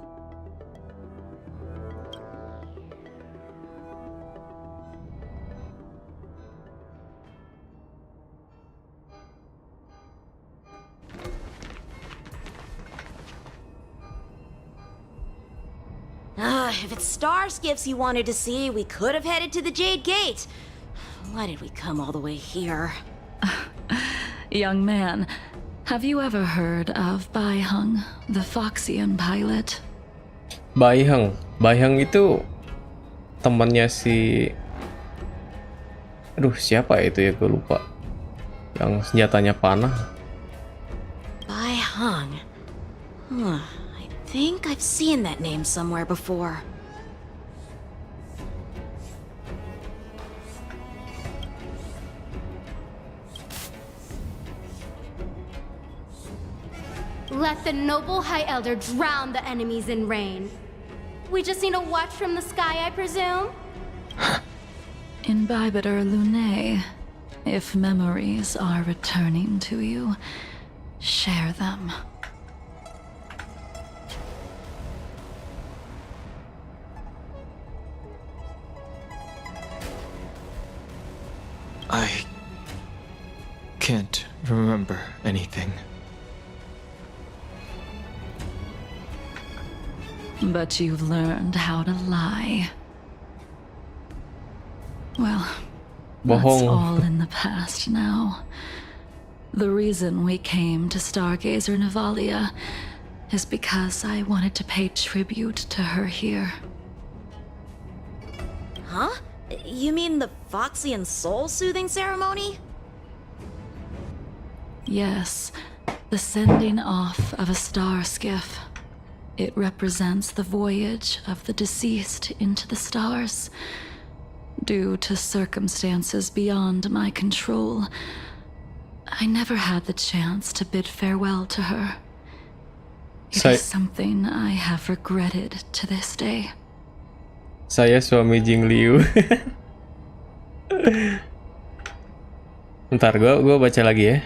If it's star skiffs you wanted to see, we could have headed to the Jade Gate. Why did we come all the way here? Young man, have you ever heard of Bai Hung, the Foxian pilot? Bai Hung itu temannya si... Aduh, siapa itu ya, gue lupa. Yang senjatanya panah. Bai Hung. I think I've seen that name somewhere before. Let the noble High Elder drown the enemies in rain. We just need a watch from the sky, I presume? Imbibitor Lune, if memories are returning to you, share them. I can't remember anything. But you've learned how to lie. Well, that's Bohong. all in the past now. The reason we came to Stargazer Navalia is because I wanted to pay tribute to her here. Huh? You mean the Foxian soul-soothing ceremony? Yes, the sending off of a star skiff. It represents the voyage of the deceased into the stars. Due to circumstances beyond my control, I never had the chance to bid farewell to her. It is something I have regretted to this day. Saya suami Jing Liu. Ntar gue baca lagi ya.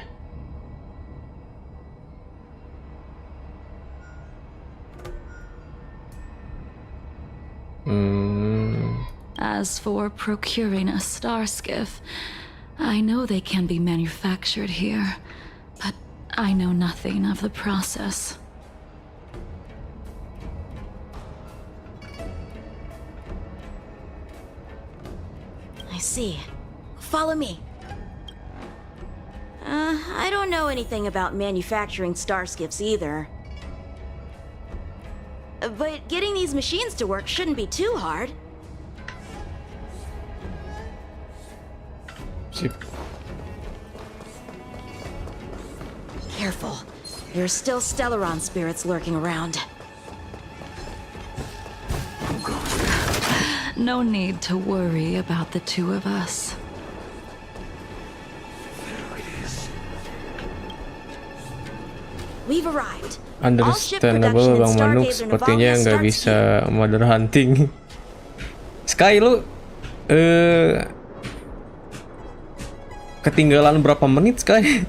As for procuring a star skiff, I know they can be manufactured here, but I know nothing of the process. I see. Follow me. I don't know anything about manufacturing star skiffs either. But getting these machines to work shouldn't be too hard. Careful. There are still Stellaron spirits lurking around. No need to worry about the two of us. We've arrived. Understandable, Bang Manook sepertinya nggak bisa mother hunting. Sky, lu ketinggalan berapa menit, Sky?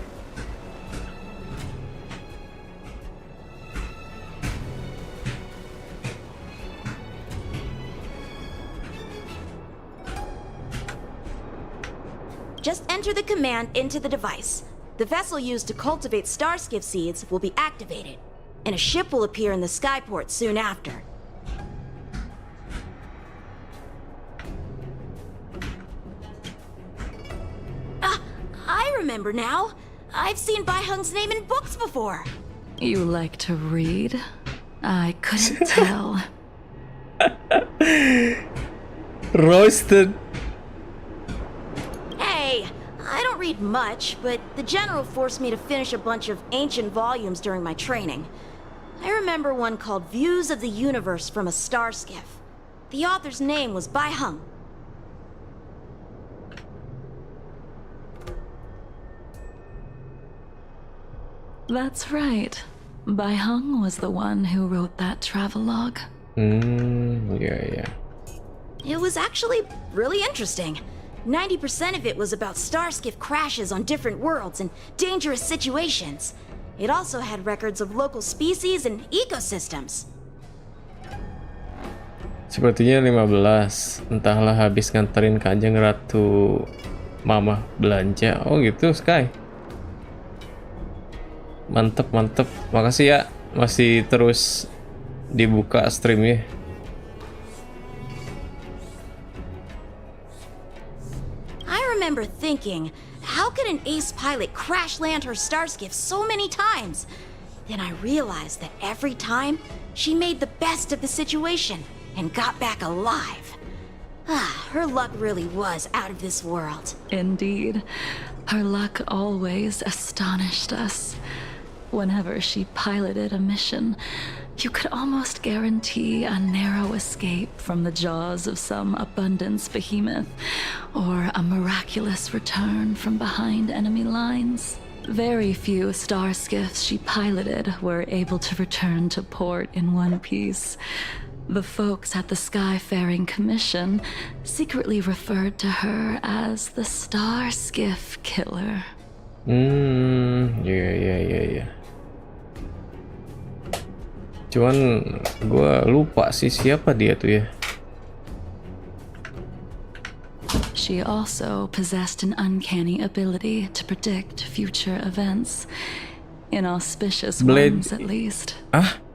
Just enter the command into the device. The vessel used to cultivate starskiff seeds will be activated, and a ship will appear in the skyport soon after. I remember now. I've seen Bai Hung's name in books before. You like to read? I couldn't tell. Roasted. Hey, I don't read much, but the general forced me to finish a bunch of ancient volumes during my training. I remember one called Views of the Universe from a Star Skiff. The author's name was Bai Hung. That's right. Bai Hung was the one who wrote that travelogue. Yeah. It was actually really interesting. 90% of it was about starskiff crashes on different worlds and dangerous situations. It also had records of local species and ecosystems. Sepertinya 15. Entahlah habis nganterin Kanjeng Ratu Mama belanja. Oh gitu, Sky. Mantep. Makasih ya, masih terus dibuka streamnya. I remember thinking, how could an ace pilot crash land her starskiff so many times? Then I realized that every time, she made the best of the situation and got back alive. Her luck really was out of this world. Indeed. Her luck always astonished us. Whenever she piloted a mission, you could almost guarantee a narrow escape from the jaws of some abundance behemoth, or a miraculous return from behind enemy lines. Very few star skiffs she piloted were able to return to port in one piece. The folks at the Skyfaring Commission secretly referred to her as the Star Skiff Killer. Yeah. Cuman gue lupa sih siapa dia tuh ya. She also possessed an uncanny ability to predict future events, inauspicious ones at least.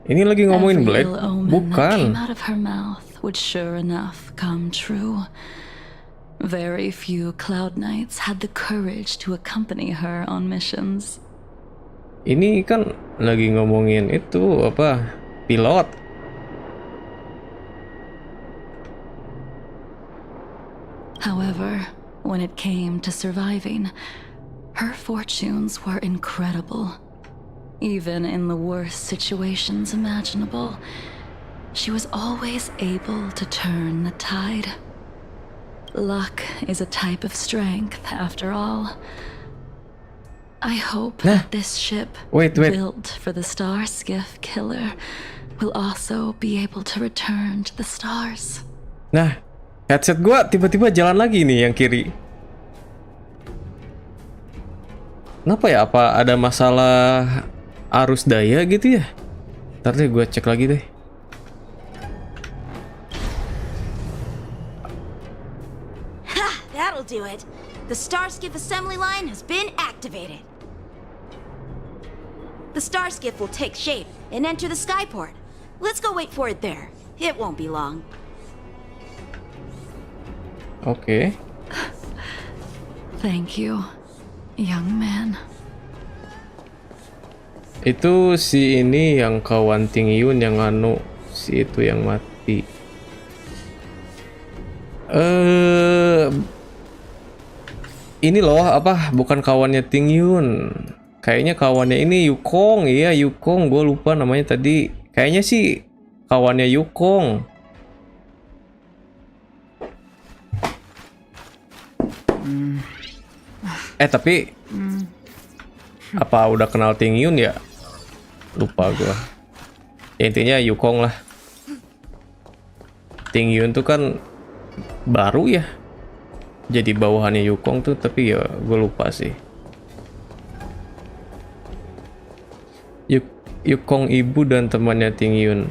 Ini lagi ngomongin Blade? Every ill omen Bukan. that came out of her mouth would sure enough come true. Very few Cloud Knights had the courage to accompany her on missions. Ini kan lagi ngomongin itu apa? Pilot. However, when it came to surviving, her fortunes were incredible. Even in the worst situations imaginable, she was always able to turn the tide. Luck is a type of strength, after all. I hope that this ship, Wait. built for the star skiff killer, will also be able to return to the stars. Nah, headset gua tiba-tiba jalan lagi nih yang kiri. Kenapa ya? Apa ada masalah arus daya gitu ya? Ntar deh gue cek lagi deh. Ha! That'll do it. The star skiff assembly line has been activated. The star skiff will take shape and enter the skyport. Let's go wait for it there. It won't be long. Oke. Thank you, young man. Itu si ini yang kawan Ting Yun yang anu, si itu yang mati. Ini loh apa? Bukan kawannya Ting Yun. Kayaknya kawannya ini Yukong. Iya, Yukong. Gue lupa namanya tadi. Kayaknya sih kawannya Yukong. Tapi apa udah kenal Ting Yun ya? Lupa gua. Ya, intinya Yukong lah. Ting Yun tuh kan baru ya. Jadi bawahannya Yukong tuh, tapi ya gue lupa sih. Yukong ibu dan temannya Ting Yun.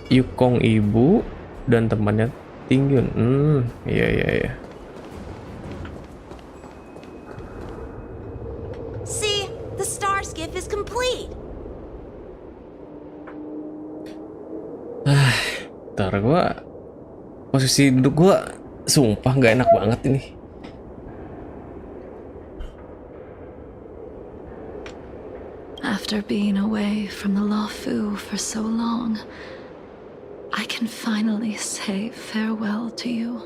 Yukong ibu dan temannya Ting Yun. Iya. See, the star skiff is complete. Ntar gua posisi duduk gua sumpah nggak enak banget ini. After being away from the Luofu for so long, I can finally say farewell to you.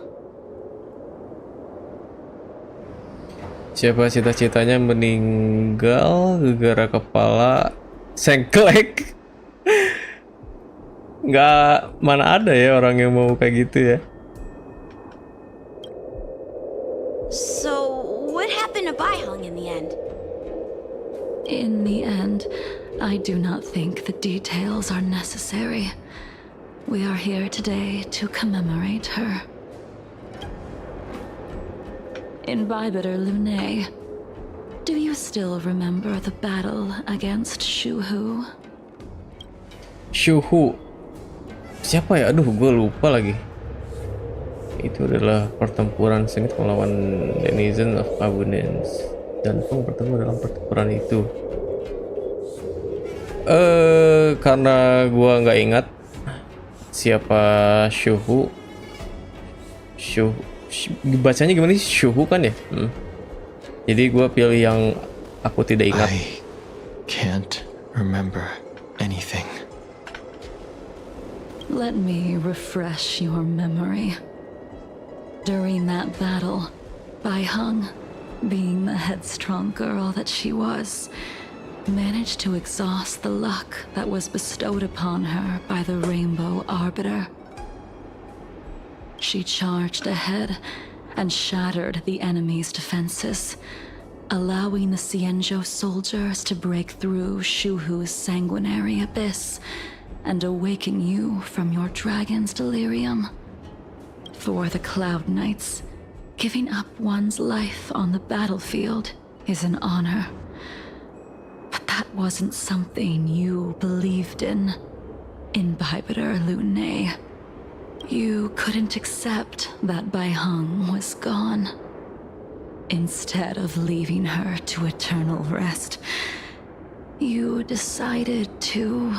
Siapa cita-citanya meninggal gara-gara kepala sengklek? Nggak, mana ada ya orang yang mau kayak gitu ya. So, what happened to Baihang in the end? In the end, I do not think the details are necessary. We are here today to commemorate her. In Bibiter Lune, do you still remember the battle against Shuhu? Shuhu. Siapa ya? Aduh, gue lupa lagi. Itu adalah pertempuran sengit melawan Denizen of Abundance. Dan Pong bertemu dalam pertempuran itu. Karena gue nggak ingat siapa Shuhu. Bacanya gimana sih? Shuhu kan ya? Jadi gue pilih yang aku tidak ingat. I can't remember anything. Let me refresh your memory. During that battle, Baihang, being the headstrong girl that she was, managed to exhaust the luck that was bestowed upon her by the Rainbow Arbiter. She charged ahead and shattered the enemy's defenses, allowing the Xianzhou soldiers to break through Shuhu's sanguinary abyss and awaken you from your dragon's delirium. For the Cloud Knights, giving up one's life on the battlefield is an honor. But that wasn't something you believed in Bibiter Lune. You couldn't accept that Baihang was gone. Instead of leaving her to eternal rest, you decided to...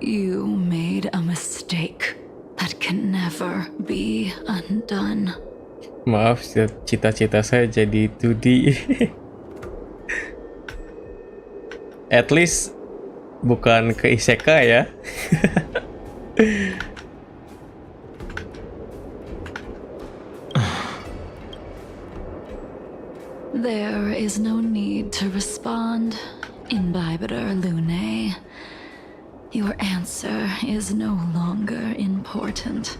You made a mistake that can never be undone. Maaf, cita-cita saya jadi 2D. At least bukan ke isekai ya. There is no need to respond, Imbibitor Lune. Your answer is no longer important.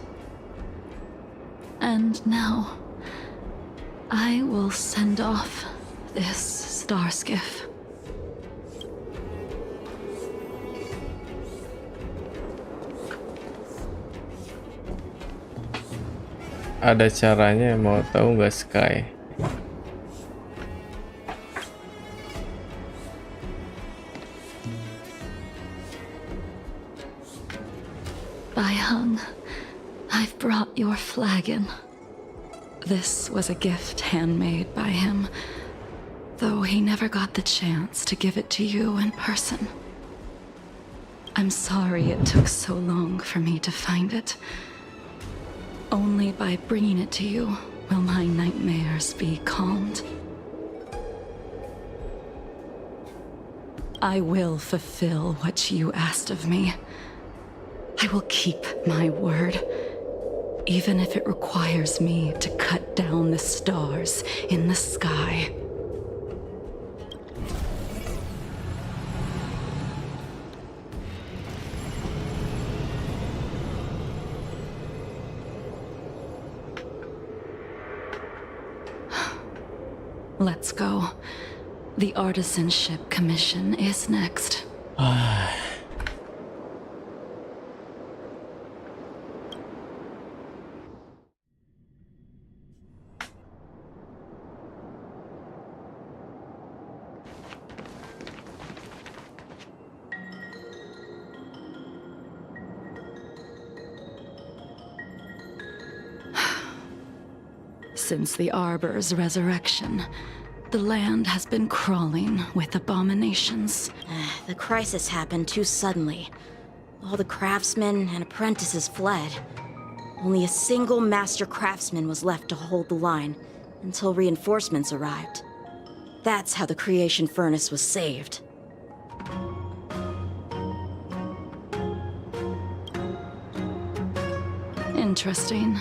And now, I will send off this star skiff. Ada caranya, mau tahu nggak Sky? Bai Hung, I've brought your flagon. This was a gift handmade by him, though he never got the chance to give it to you in person. I'm sorry it took so long for me to find it. Only by bringing it to you will my nightmares be calmed. I will fulfill what you asked of me. I will keep my word, even if it requires me to cut down the stars in the sky. Let's go. The Artisanship Commission is next. Since the Arbor's resurrection, the land has been crawling with abominations. The crisis happened too suddenly. All the craftsmen and apprentices fled. Only a single master craftsman was left to hold the line until reinforcements arrived. That's how the creation furnace was saved. Interesting.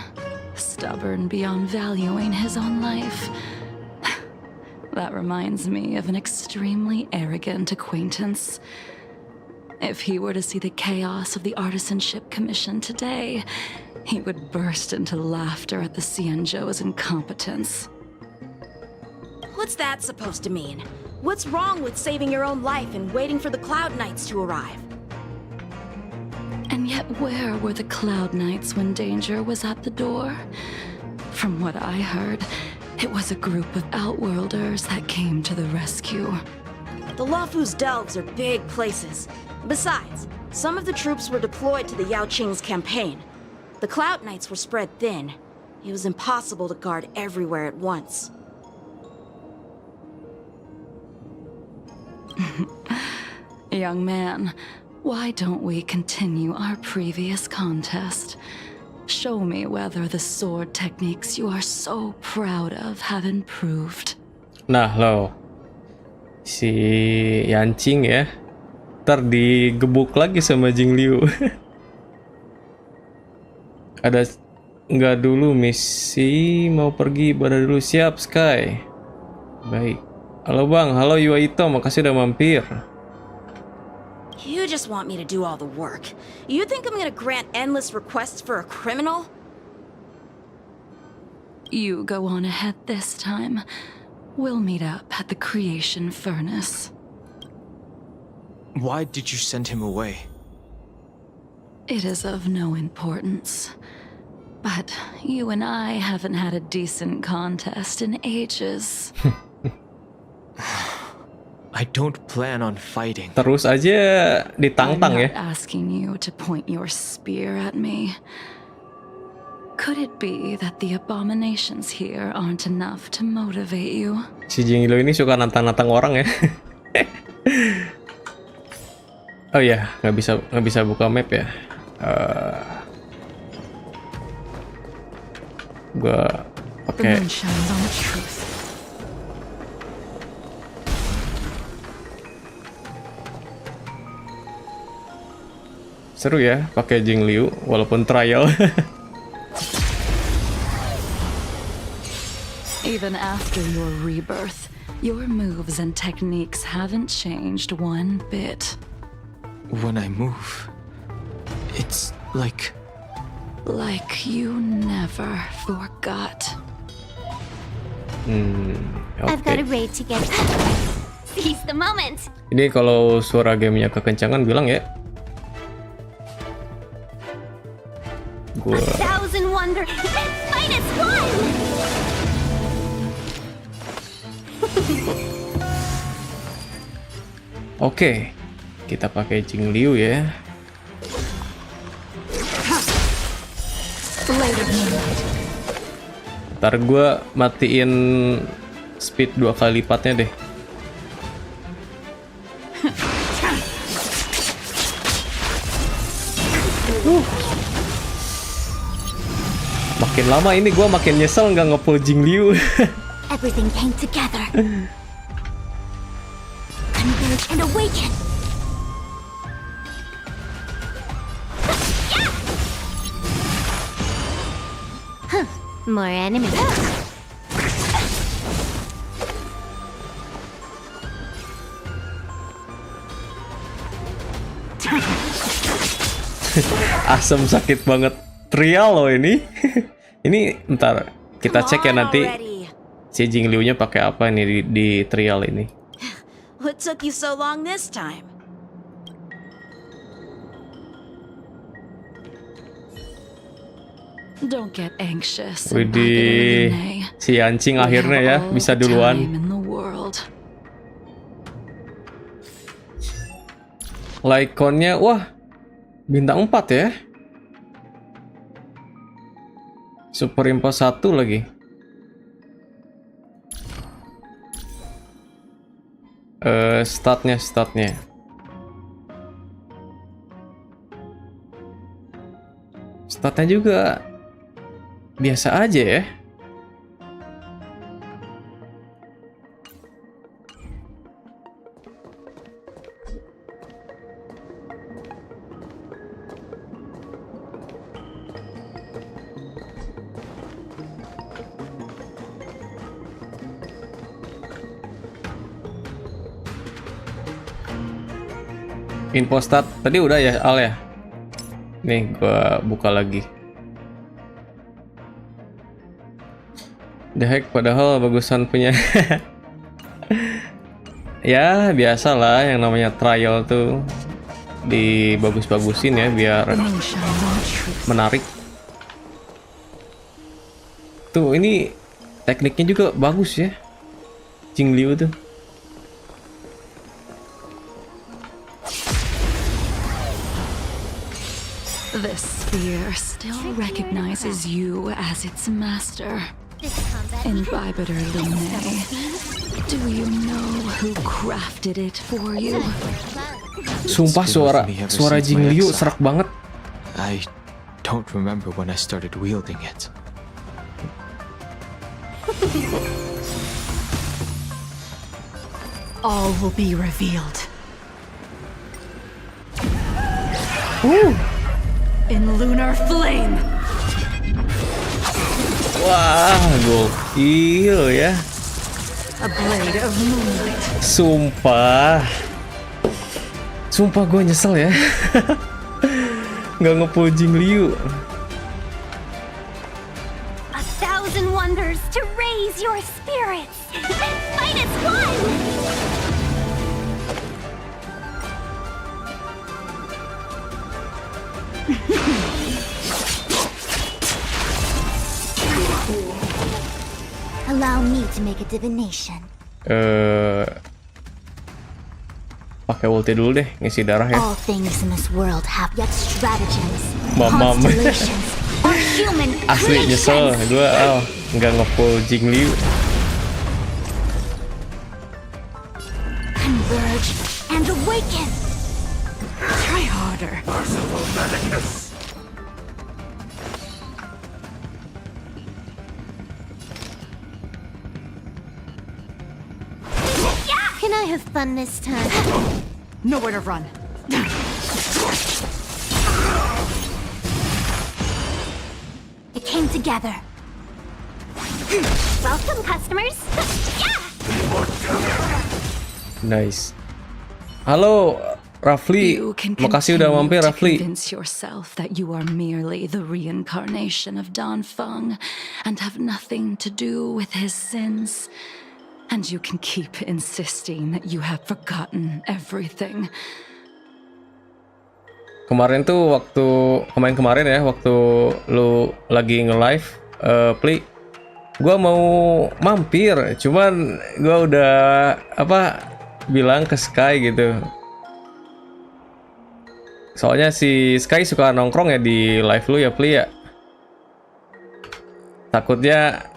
Stubborn beyond valuing his own life. That reminds me of an extremely arrogant acquaintance. If he were to see the chaos of the Artisanship Commission today, he would burst into laughter at the Xianzhou's incompetence. What's that supposed to mean? What's wrong with saving your own life and waiting for the Cloud Knights to arrive? And yet where were the Cloud Knights when danger was at the door? From what I heard, it was a group of Outworlders that came to the rescue. The Luofu's delves are big places. Besides, some of the troops were deployed to the Yao Qing's campaign. The Cloud Knights were spread thin. It was impossible to guard everywhere at once. Young man, why don't we continue our previous contest? Show me whether the sword techniques you are so proud of have improved. Nah lo, si Yancing ya, ntar digebuk lagi sama Jing Liu. Ada nggak dulu misi, mau pergi ibadah dulu, siap Sky. Baik. Halo bang, halo Yuaito, makasih udah mampir. You just want me to do all the work. You think I'm gonna grant endless requests for a criminal? You go on ahead this time. We'll meet up at the creation furnace. Why did you send him away? It is of no importance. But you and I haven't had a decent contest in ages. I don't plan on fighting. Terus aja ditantang I'm ya. not asking you to point your spear at me. Could it be that the abominations here aren't enough to motivate you? Si Jing Liu ini suka nantang-nantang orang ya. Oh ya, nggak bisa buka map ya. Gua The pakai moon shines on the truth. seru ya pakai Jing Liu walaupun trial. Even after your rebirth, your moves and techniques haven't changed one bit. When I move, it's like Like you never forgot. I've got a Oke. raid to get. Seize the moment. Ini kalau suara gamenya kekencangan bilang ya. Gua 1,000 wonders. Fight as one. Oke. Kita pakai Jing Liu ya. Ntar gue matiin speed 2 kali lipatnya deh. Makin lama ini gue makin nyesel nggak nge-pull Jing Liu. Everything came together. Converge and awaken. More enemies. Asem sakit banget. Trial loh ini. Ini ntar kita cek ya nanti si Jing Liu-nya pakai apa nih di trial ini. What took you so long this time? Don't get anxious. Widih, si Yancing akhirnya ya bisa duluan. Lyconnya, wah, bintang 4 ya. Super Impo 1 lagi. Statnya. Statnya juga biasa aja ya. Info stat tadi udah ya Al ya. Nih gua buka lagi. The heck, padahal bagusan punya. Ya biasalah yang namanya trial tuh dibagus-bagusin ya biar menarik. Tuh ini tekniknya juga bagus ya, Jing Liu tuh. The spear still recognizes you as its master. Imbibitor Lunae, do you know who crafted it for you? Sumpah suara Jing Liu serak banget. I don't remember when I started wielding it. All will be revealed. In lunar flame. Wah, gokil ya. A blade of moonlight. Sumpah gue nyesel ya. Nggak nge-pull Jing Liu. 1,000 wonders to raise your spirits. Fight as one. Allow me to make a divination. Pakai ulti dulu deh, ngisi darah ya. All things in this world have yet stratagems, Mamam. constellations, or human Asli nyesel creations. gue nggak nge-pull Jing Liu. Converge and awaken. Try harder. Can I have fun this time? Nowhere to run. It came together. Welcome, customers. Nice. Halo, Rafli. You can Makasih udah continue mampir, to Rafli. convince yourself that you are merely the reincarnation of Danfeng and have nothing to do with his sins. And you can keep insisting that you have forgotten everything. Kemarin tuh kemarin ya, waktu lu lagi nge-live, Pli, gua mau mampir, cuman gua udah bilang ke Sky gitu. Soalnya si Sky suka nongkrong ya di live lu ya, Pli ya. Takutnya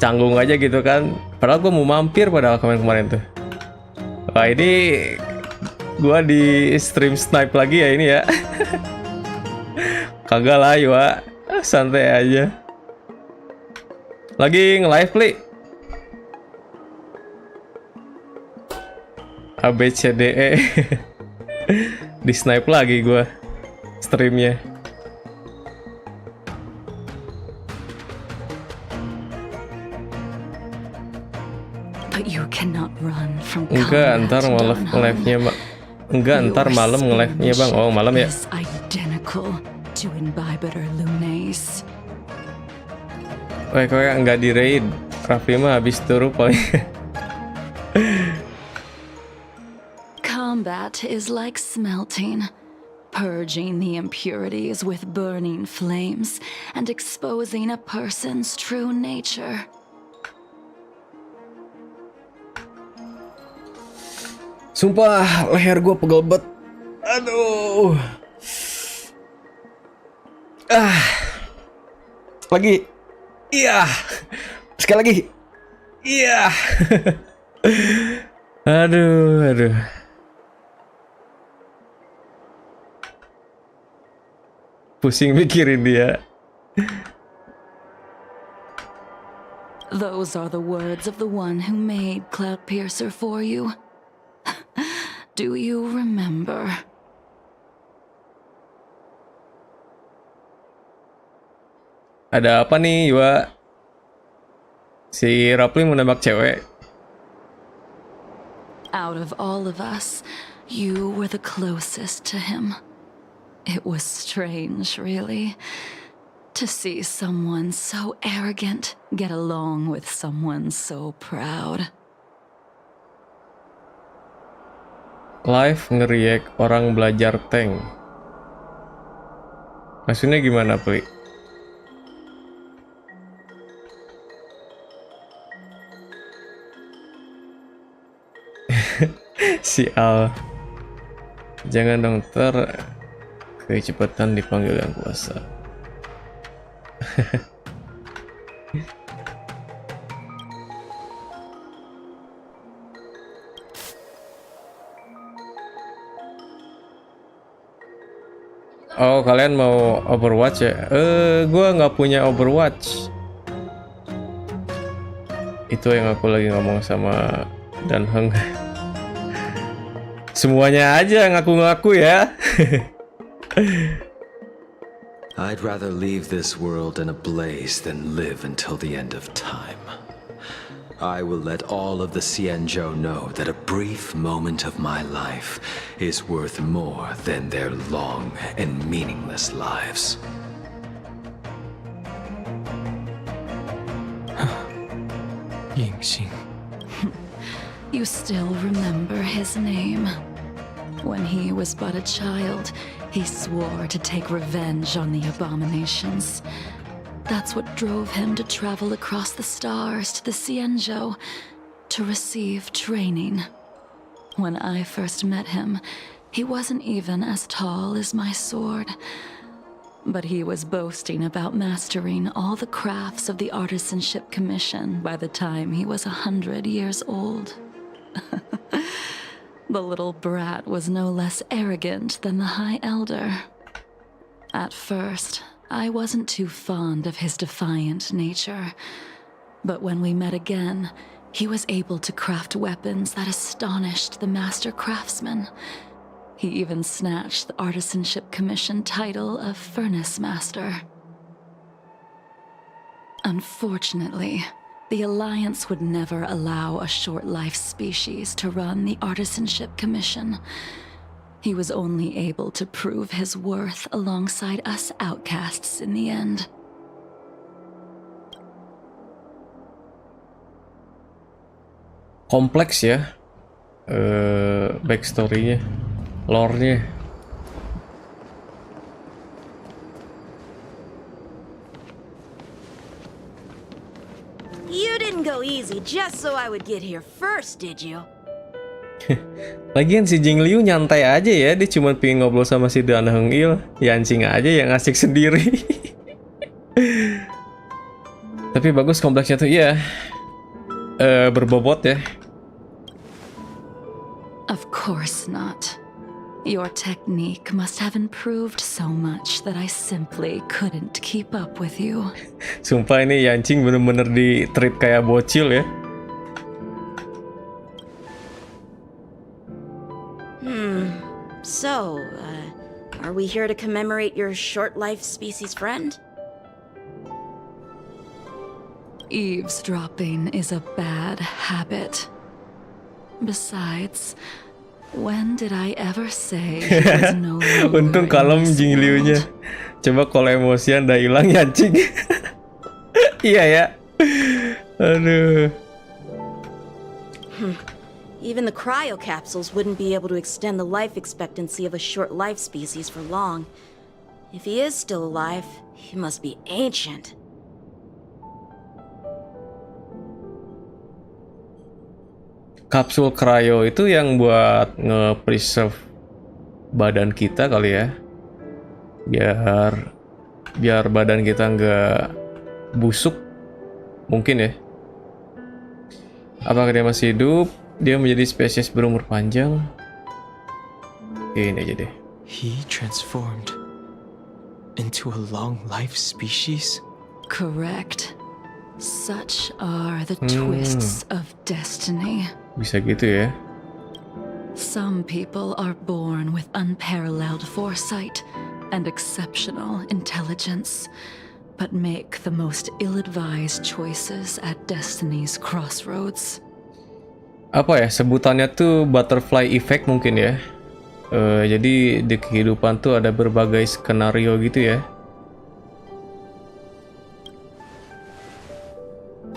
canggung aja gitu kan. Padahal gua mau mampir padahal kemarin tuh. Wah, ini gua di stream snipe lagi ya ini ya. Kagak lah, Yua. Santai aja. Lagi nge-live, Pli. ABCDE. Di snipe lagi gua streamnya. But you cannot run from Enggak, ntar malam nge-live-nya, Mbak. Enggak, ntar malam nge-live-nya, Bang. Oh, malam ya. Is identical to Imbibitor Lunace. Wah, kayak nggak di raid. Rafli mah habis turu paling. Combat is like smelting, purging the impurities with burning flames and exposing a person's true nature. Sumpah, leher gue pegel bet. Aduh. Lagi. Iya. Sekali lagi. Iya. Aduh. Pusing mikirin dia. Those are the words of the one who made Cloudpiercer for you. Do you remember? Ada apa nih, Yua? Si Rapli menembak cewek. Out of all of us, you were the closest to him. It was strange, really, to see someone so arrogant get along with someone so proud. Live nge-react orang belajar tank. Maksudnya gimana, Pli? Si Al. Jangan dong, kecepatan dipanggil yang kuasa. Oh, kalian mau Overwatch ya? Gua nggak punya Overwatch. Itu yang aku lagi ngomong sama Danheng. Semuanya aja ngaku-ngaku ya. I'd rather leave this world in a blaze than live until the end of time. I will let all of the Xianzhou know that a brief moment of my life is worth more than their long and meaningless lives. Yingxing. You still remember his name. When he was but a child, he swore to take revenge on the abominations. That's what drove him to travel across the stars to the Xianzhou to receive training. When I first met him, he wasn't even as tall as my sword. But he was boasting about mastering all the crafts of the Artisanship Commission by the time he was 100 years old. The little brat was no less arrogant than the High Elder. At first, I wasn't too fond of his defiant nature. But when we met again, he was able to craft weapons that astonished the Master Craftsman. He even snatched the Artisanship Commission title of Furnace Master. Unfortunately, The Alliance would never allow a short-life species to run the Artisanship Commission. He was only able to prove his worth alongside us outcasts in the end. Kompleks ya, backstory-nya, lore-nya. You didn't go easy just so I would get here first, did you? Lagian si Jingliu nyantai aja ya, dia cuma pengen ngobrol sama si Dan Heng Il, Yancing aja yang asik sendiri. Tapi bagus kompleksnya tuh, iya. Berbobot ya. Of course not. Your technique must have improved so much that I simply couldn't keep up with you. Sumpah ini Yancing bener-bener di treat kayak bocil ya. So, are we here to commemorate your short-life species friend? Eavesdropping is a bad habit. Besides, when did I ever say he was no longer Untung kalem in this Jingliunya. world? Coba kalau emosian dah hilang Yancing. Iya ya. Aduh. Even the cryo capsules wouldn't be able to extend the life expectancy of a short-life species for long. If he is still alive, he must be ancient. Kapsul cryo itu yang buat nge-preserve badan kita kali ya. Biar badan kita nggak busuk. Mungkin ya. Apakah dia masih hidup? Dia menjadi spesies berumur panjang. Ini aja deh. He transformed into a long life species? Correct. Such are the twists of destiny. Bisa gitu ya. Some people are born with unparalleled foresight and exceptional intelligence, but make the most ill-advised choices at destiny's crossroads. Apa ya sebutannya tuh butterfly effect mungkin ya. Jadi di kehidupan tuh ada berbagai skenario gitu ya.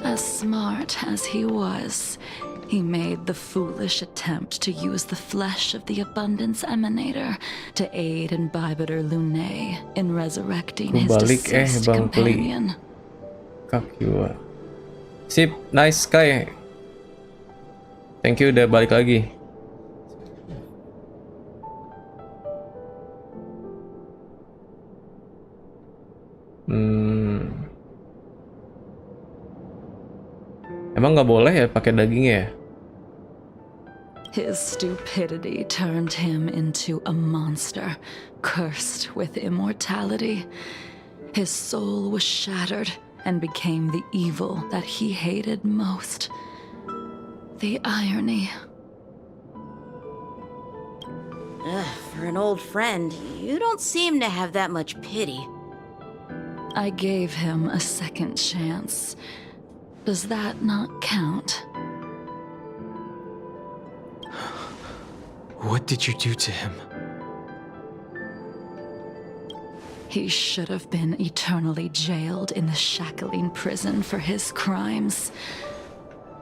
As smart as he was, he made the foolish attempt to use the flesh of the Abundance Emanator to aid in Bibiter Lunae in resurrecting his deceased companion. Kakiwa. Sip, nice Sky. Thank you udah balik lagi. Emang nggak boleh ya pakai dagingnya ya? His stupidity turned him into a monster, cursed with immortality. His soul was shattered and became the evil that he hated most. The irony. For an old friend, you don't seem to have that much pity. I gave him a second chance. Does that not count? What did you do to him? He should have been eternally jailed in the shackling prison for his crimes.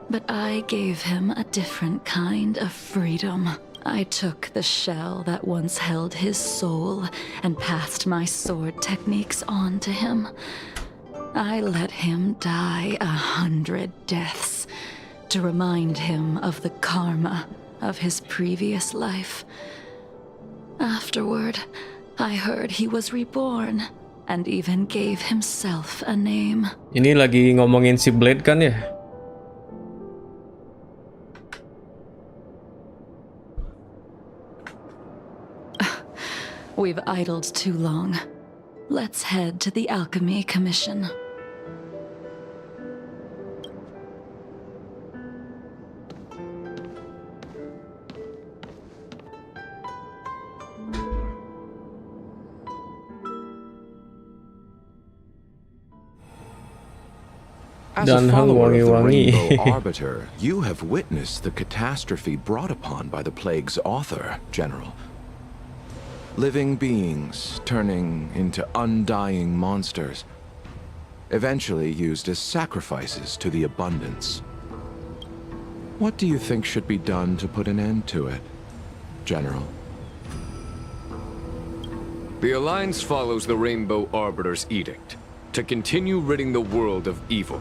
But I gave him a different kind of freedom. I took the shell that once held his soul and passed my sword techniques on to him. I let him die 100 deaths to remind him of the karma of his previous life. Afterward, I heard he was reborn and even gave himself a name. Ini lagi ngomongin si Blade kan ya? We've idled too long. Let's head to the Alchemy Commission. As a Dan Hang follower of the wangi-wangi. Rainbow Arbiter, you have witnessed the catastrophe brought upon by the plague's author, General. Living beings turning into undying monsters, eventually used as sacrifices to the abundance. What do you think should be done to put an end to it, General? The Alliance follows the Rainbow Arbiter's edict to continue ridding the world of evil,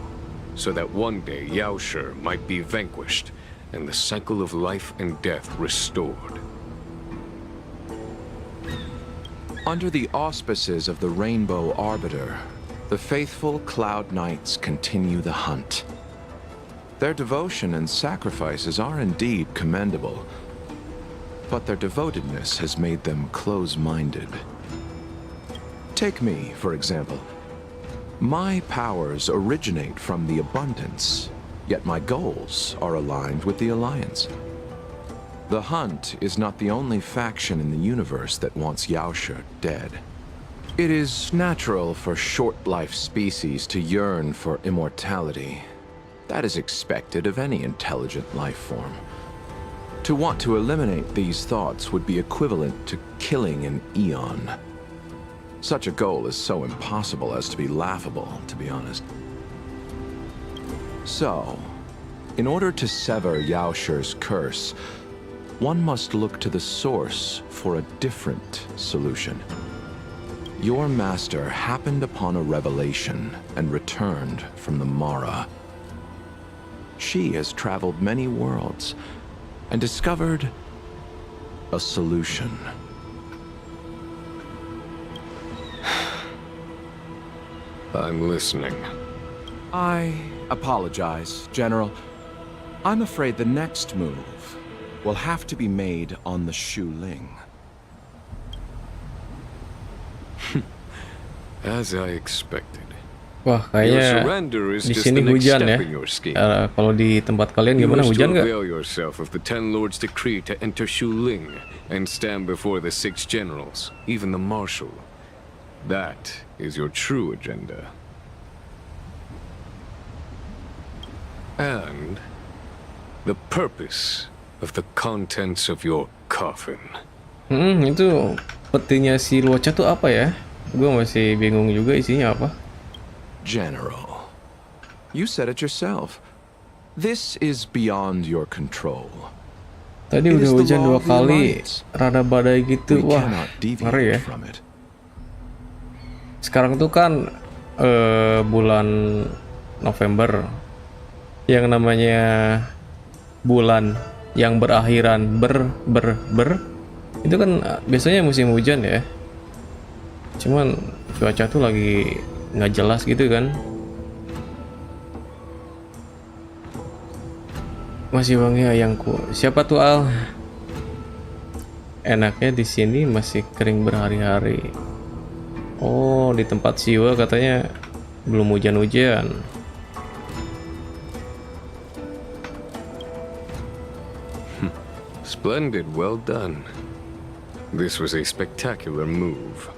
so that one day Yaoshi might be vanquished and the cycle of life and death restored. Under the auspices of the Rainbow Arbiter, the faithful Cloud Knights continue the hunt. Their devotion and sacrifices are indeed commendable, but their devotedness has made them close-minded. Take me, for example. My powers originate from the abundance, yet my goals are aligned with the Alliance. The Hunt is not the only faction in the universe that wants Yaoshi dead. It is natural for short-life species to yearn for immortality. That is expected of any intelligent life form. To want to eliminate these thoughts would be equivalent to killing an eon. Such a goal is so impossible as to be laughable, to be honest. So, in order to sever Yaoshi's curse, one must look to the source for a different solution. Your master happened upon a revelation and returned from the Mara. She has traveled many worlds and discovered a solution. I'm listening. I apologize, General. I'm afraid the next move will have to be made on the Shu Ling. As I expected. Wah, Your kayaknya surrender is di just sini the next hujan step ya. in your scheme. Kalau di tempat kalian You gimana, wish hujan to nggak? avail yourself of the Ten Lords' decree to enter Shuling and stand before the 6 generals, even the Marshal. That is your true agenda. And the purpose of the contents of your coffin. Itu petinya si Luocha tuh apa ya? Gue masih bingung juga isinya apa. General, you said it yourself. This is beyond your control. Tadi It udah is the hujan law 2 of the kali, Alliance. rada badai gitu. We Wah, cannot ngeri deviate ya. from it. Sekarang tuh kan bulan November, yang namanya bulan yang berakhiran itu kan biasanya musim hujan ya. Cuman cuaca tuh lagi nggak jelas gitu kan. Masih wangi ayangku. Siapa tuh Al? Enaknya di sini masih kering berhari-hari. Oh, di tempat Siwa katanya belum hujan-hujan. Splendid, well done. This was a spectacular move.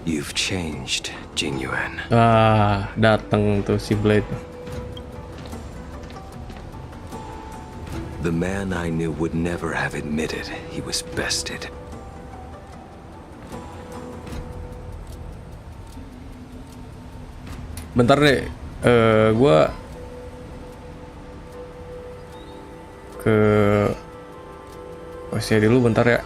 You've changed, Jinyuan. Ah, dateng tuh si Blade. The man I knew would never have admitted he was bested. Bentar deh, gua ke WC dulu bentar ya.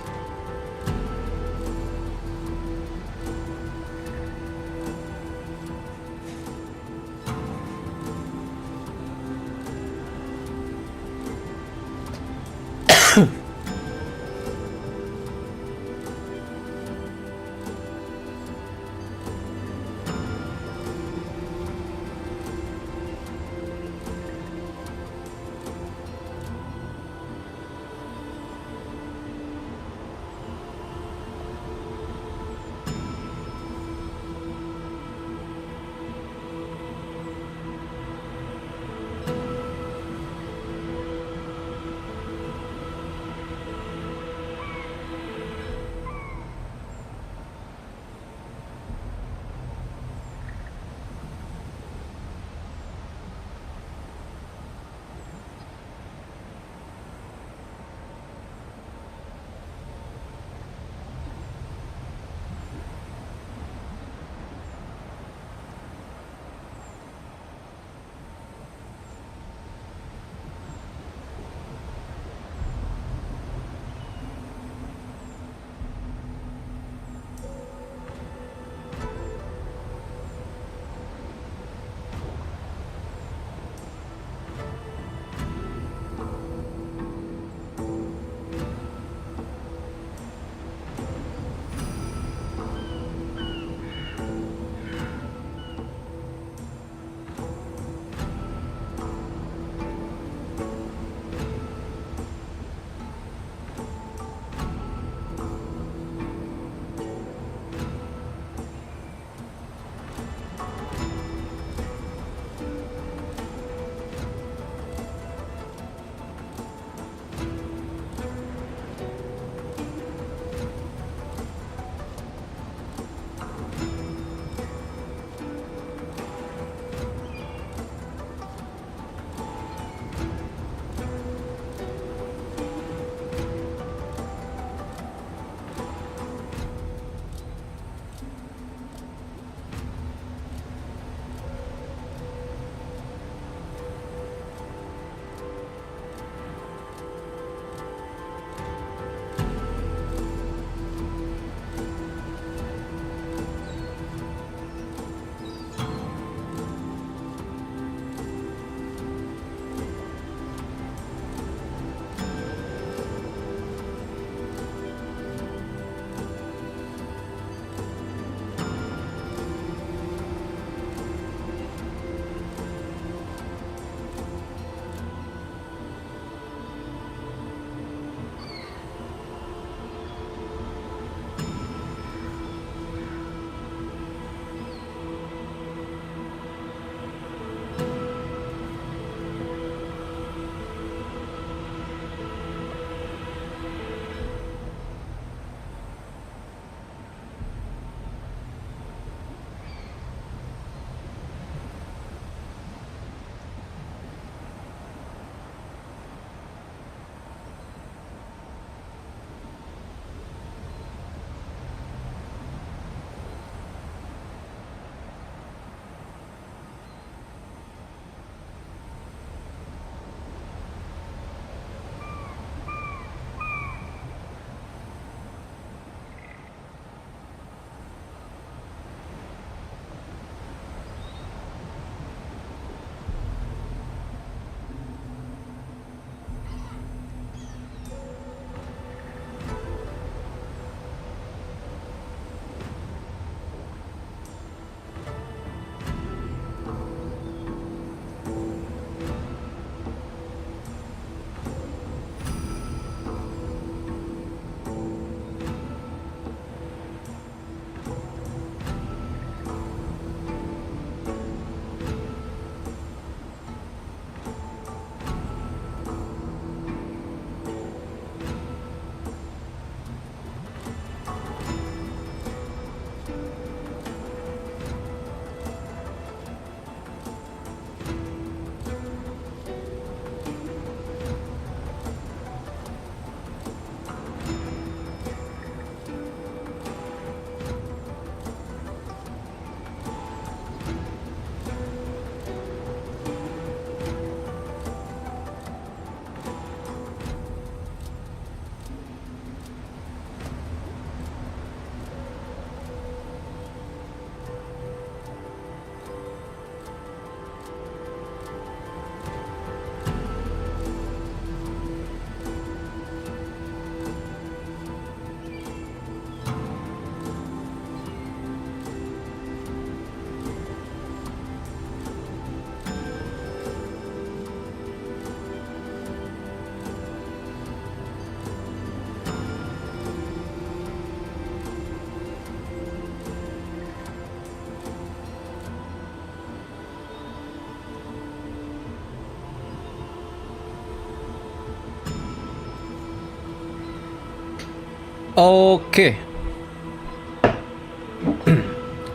Oke.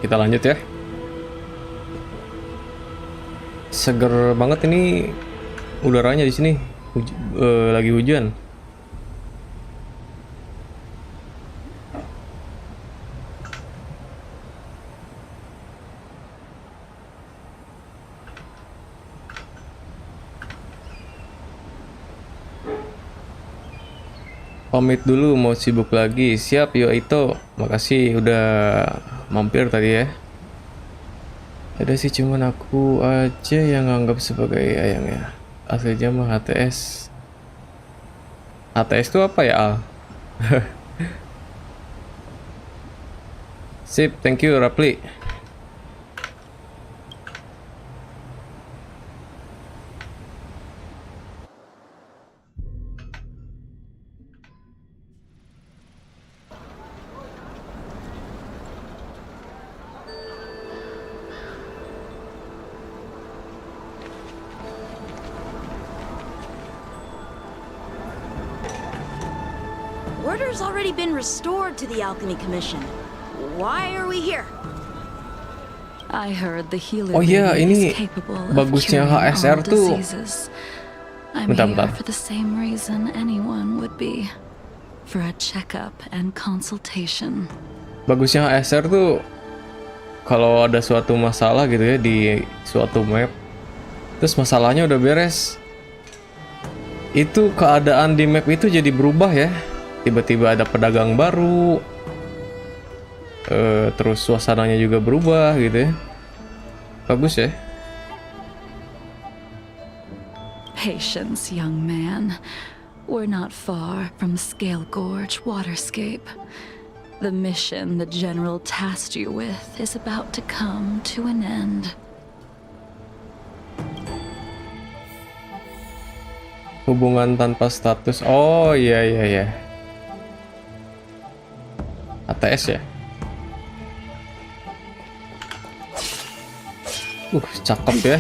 Kita lanjut ya. Seger banget ini udaranya di sini. Lagi hujan. Pamit dulu, mau sibuk lagi. Siap, yo itu. Makasih udah mampir tadi ya. Ada sih, cuman aku aja yang nganggap sebagai ayangnya. Aslinya mah HTS. HTS itu apa ya, Al? Sip, thank you Rapli. Order's already been restored to the Alchemy Commission. Why are we here? I heard the healer Oh iya, lady ini is capable of bagusnya curing HSR all tuh. diseases. I'm Bentar. here for the same reason anyone would be. For a checkup and consultation. Bagusnya HSR tuh kalau ada suatu masalah gitu ya di suatu map, terus masalahnya udah beres, itu keadaan di map itu jadi berubah ya. Tiba-tiba ada pedagang baru, terus suasananya juga berubah gitu ya. Bagus ya. Patience, young man. We're not far from Scale Gorge Waterscape. The mission the General tasked you with is about to come to an end. Hubungan tanpa status. Oh iya. ATS ya. Cakep ya.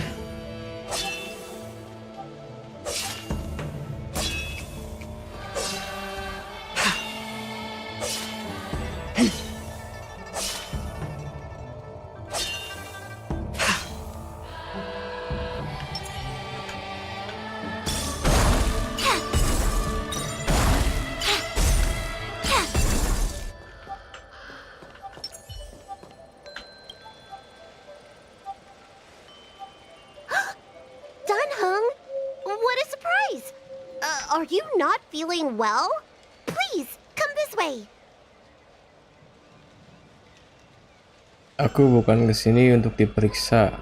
Are you not feeling well? Please, come this way. Aku bukan kesini untuk diperiksa.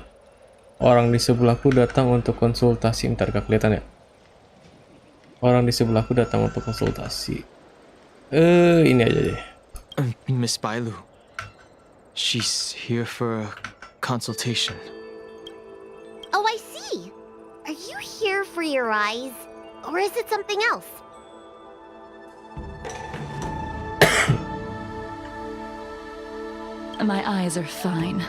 Orang di sebelahku datang untuk konsultasi. Bentar, gak kelihatan ya? Orang di sebelahku datang untuk konsultasi. Ini aja deh. Miss Bailu. She's here for a consultation. Oh, I see. Are you here for your eyes? Or is it something else? My eyes are fine.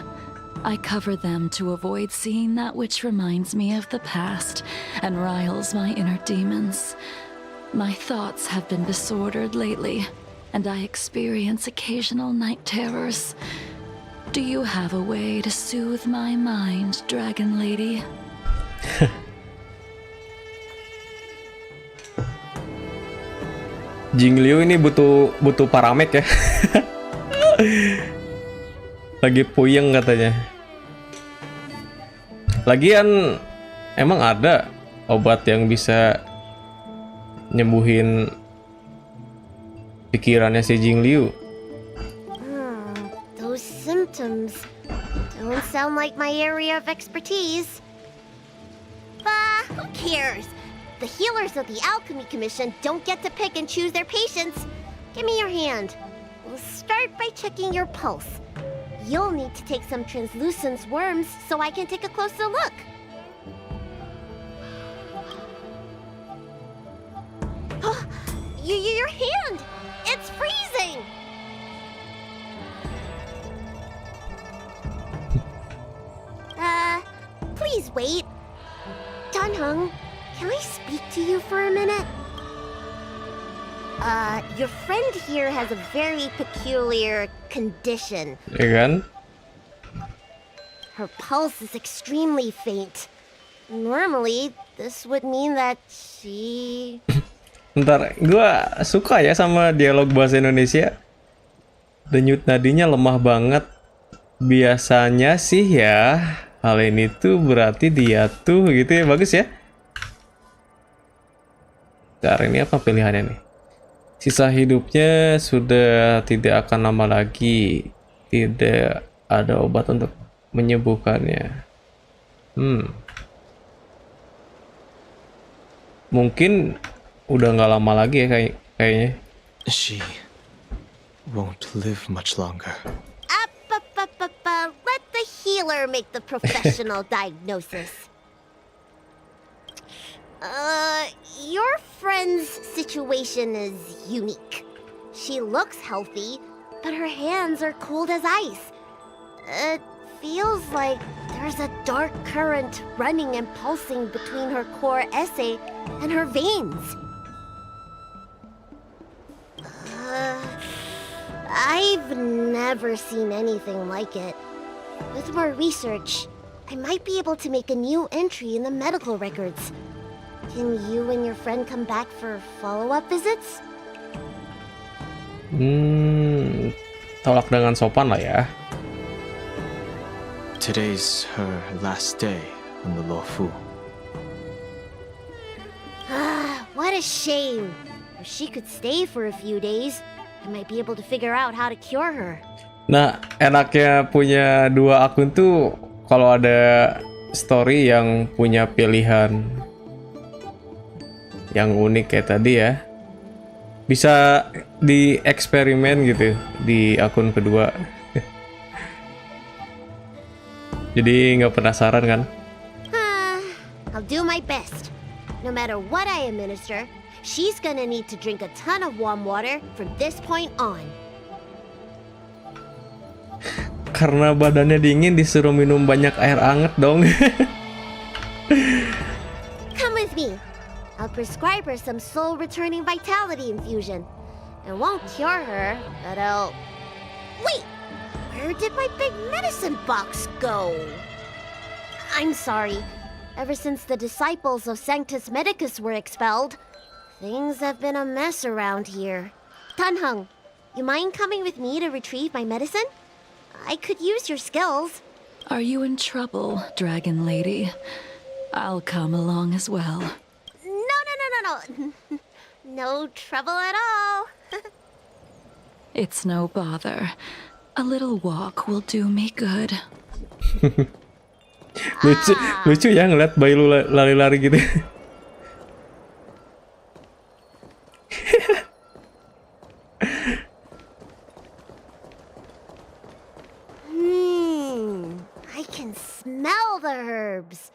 I cover them to avoid seeing that which reminds me of the past and riles my inner demons. My thoughts have been disordered lately, and I experience occasional night terrors. Do you have a way to soothe my mind, Dragon Lady? Jingliu ini butuh paramek ya. Lagi puyeng katanya. Lagian emang ada obat yang bisa nyembuhin pikirannya si Jingliu. Those symptoms don't sound like my area of expertise. Bah, who cares? The healers of the Alchemy Commission don't get to pick and choose their patients. Give me your hand. We'll start by checking your pulse. You'll need to take some translucent worms so I can take a closer look. Your hand! It's freezing! Please wait. Dunhung, can I speak to you for a minute? Your friend here has a very peculiar condition. Ya kan? Her pulse is extremely faint. Normally, this would mean that she... Bentar, gue suka ya sama dialog bahasa Indonesia. Denyut nadinya lemah banget. Biasanya sih ya, hal ini tuh berarti dia tuh gitu ya, bagus ya. Bentar, ini apa pilihannya nih? Sisa hidupnya sudah tidak akan lama lagi. Tidak ada obat untuk menyembuhkannya. Mungkin udah nggak lama lagi ya kayaknya. She won't live much longer. Let the healer make the professional diagnosis. Your friend's situation is unique. She looks healthy, but her hands are cold as ice. It feels like there's a dark current running and pulsing between her core esse and her veins. I've never seen anything like it. With more research, I might be able to make a new entry in the medical records. Can you and your friend come back for follow-up visits? Tolak dengan sopan lah ya. Today's her last day on the Lofu. What a shame. If she could stay for a few days, I might be able to figure out how to cure her. Nah, enaknya punya dua akun tuh kalau ada story yang punya pilihan yang unik kayak tadi ya. Bisa dieksperimen gitu di akun kedua. Jadi nggak penasaran kan? I'll do my best. No matter what I administer, she's gonna need to drink a ton of warm water from this point on. Karena badannya dingin disuruh minum banyak air anget dong. Come with me. I'll prescribe her some soul-returning vitality infusion. It won't cure her, but I'll... Wait! Where did my big medicine box go? I'm sorry. Ever since the disciples of Sanctus Medicus were expelled, things have been a mess around here. Tanhung, you mind coming with me to retrieve my medicine? I could use your skills. Are you in trouble, Dragon Lady? I'll come along as well. No. No trouble at all. It's no bother. A little walk will do me good. Lucu ya ngeliat bayi lu lari-lari gitu. I can smell the herbs.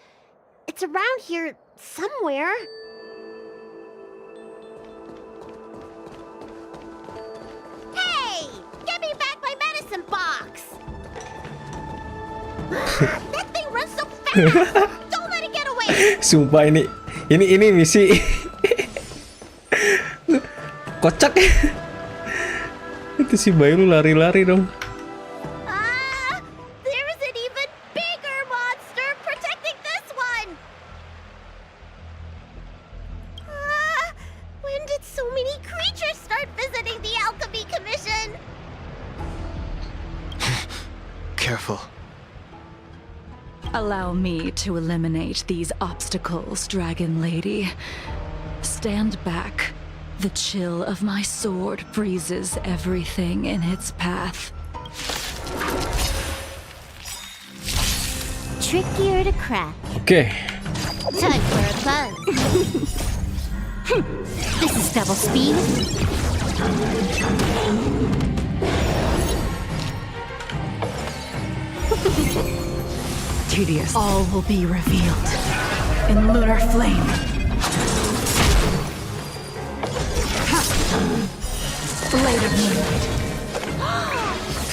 It's around here somewhere. Hey! Get me back my medicine box! That thing runs so fast! Don't let it get away! Sumpah ini misi kocak ya. Itu si bayi lu lari-lari dong. There's an even bigger monster protecting this one! When did so many creatures start visiting the Alchemy Commission? Careful. Allow me to eliminate these obstacles, Dragon Lady. Stand back. The chill of my sword freezes everything in its path. Trickier to crack. Oke. Time for a buzz. This is double speed. Tedious. All will be revealed in lunar flame. Blade of moonlight.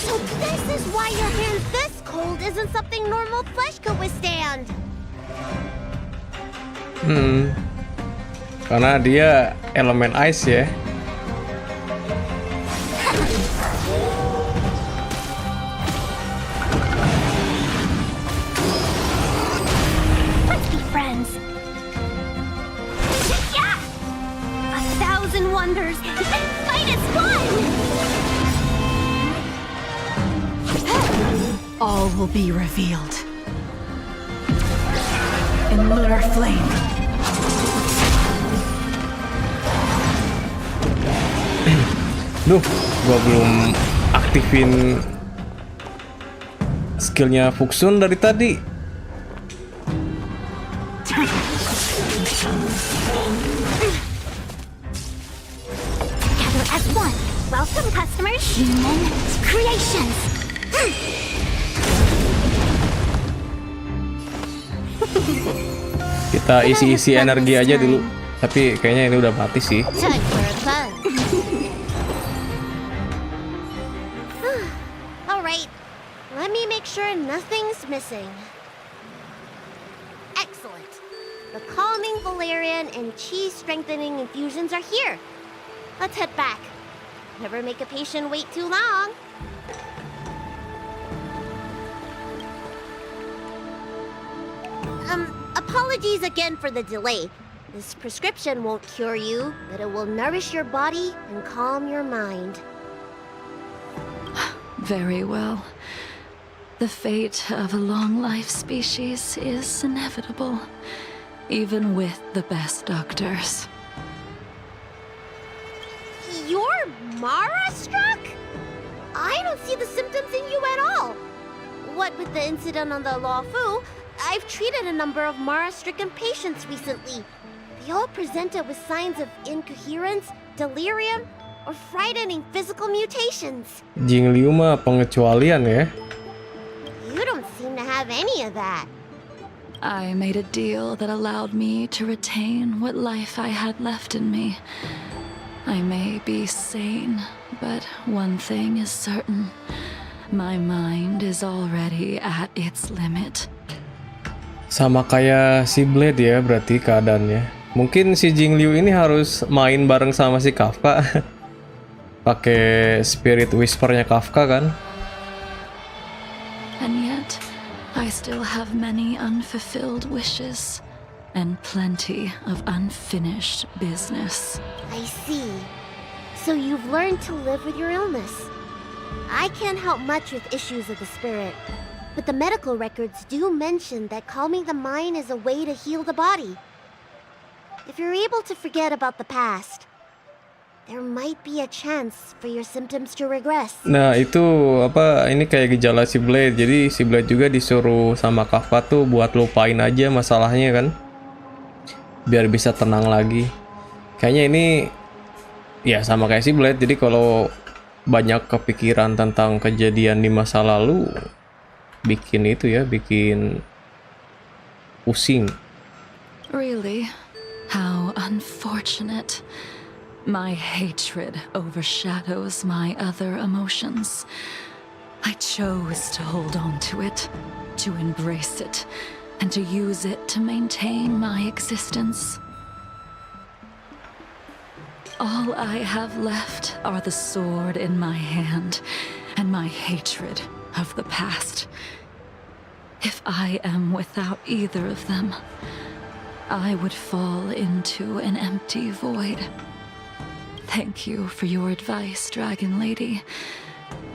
So this is why your hand this cold isn't something normal flesh could withstand. Karena dia elemen ice ya. 1,000 wonders. Fight is fun! All will be revealed. In lunar flame. Duh, gua belum aktifin skillnya Fuxun dari tadi. Gather as one. Welcome, customers. Human creations. Kita isi-isi energi aja dulu. Tapi kayaknya ini udah mati sih. Time for a fun. All right. Let me make sure nothing's missing. Excellent. The calming valerian and chi strengthening infusions are here. Let's head back. Never make a patient wait too long. Apologies again for the delay. This prescription won't cure you, but it will nourish your body and calm your mind. Very well. The fate of a long-life species is inevitable, even with the best doctors. You're Mara-struck? I don't see the symptoms in you at all. What with the incident on the Law Fu, I've treated a number of Mara-stricken patients recently. They all presented with signs of incoherence, delirium, or frightening physical mutations. Jing Liu mah pengecualian ya. You don't seem to have any of that. I made a deal that allowed me to retain what life I had left in me. I may be sane, but one thing is certain. My mind is already at its limit. Sama kayak si Blade ya berarti keadaannya. Mungkin si Jing Liu ini harus main bareng sama si Kafka. Pakai spirit whispernya Kafka kan. And yet, I still have many unfulfilled wishes and plenty of unfinished business. I see. So you've learned to live with your illness. I can't help much with issues of the spirit, but the medical records do mention that calming the mind is a way to heal the body. If you're able to forget about the past, there might be a chance for your symptoms to regress. Nah itu apa ini kayak gejala si Blade. Jadi si Blade juga disuruh sama Kafka tuh buat lupain aja masalahnya kan, biar bisa tenang lagi. Kayaknya ini ya sama kayak si Blade. Jadi kalau banyak kepikiran tentang kejadian di masa lalu, bikin itu ya, bikin pusing. Really? How unfortunate. My hatred overshadows my other emotions. I chose to hold on to it, to embrace it, and to use it to maintain my existence. All I have left are the sword in my hand and my hatred of the past. If I am without either of them, I would fall into an empty void. Thank you for your advice, Dragon Lady.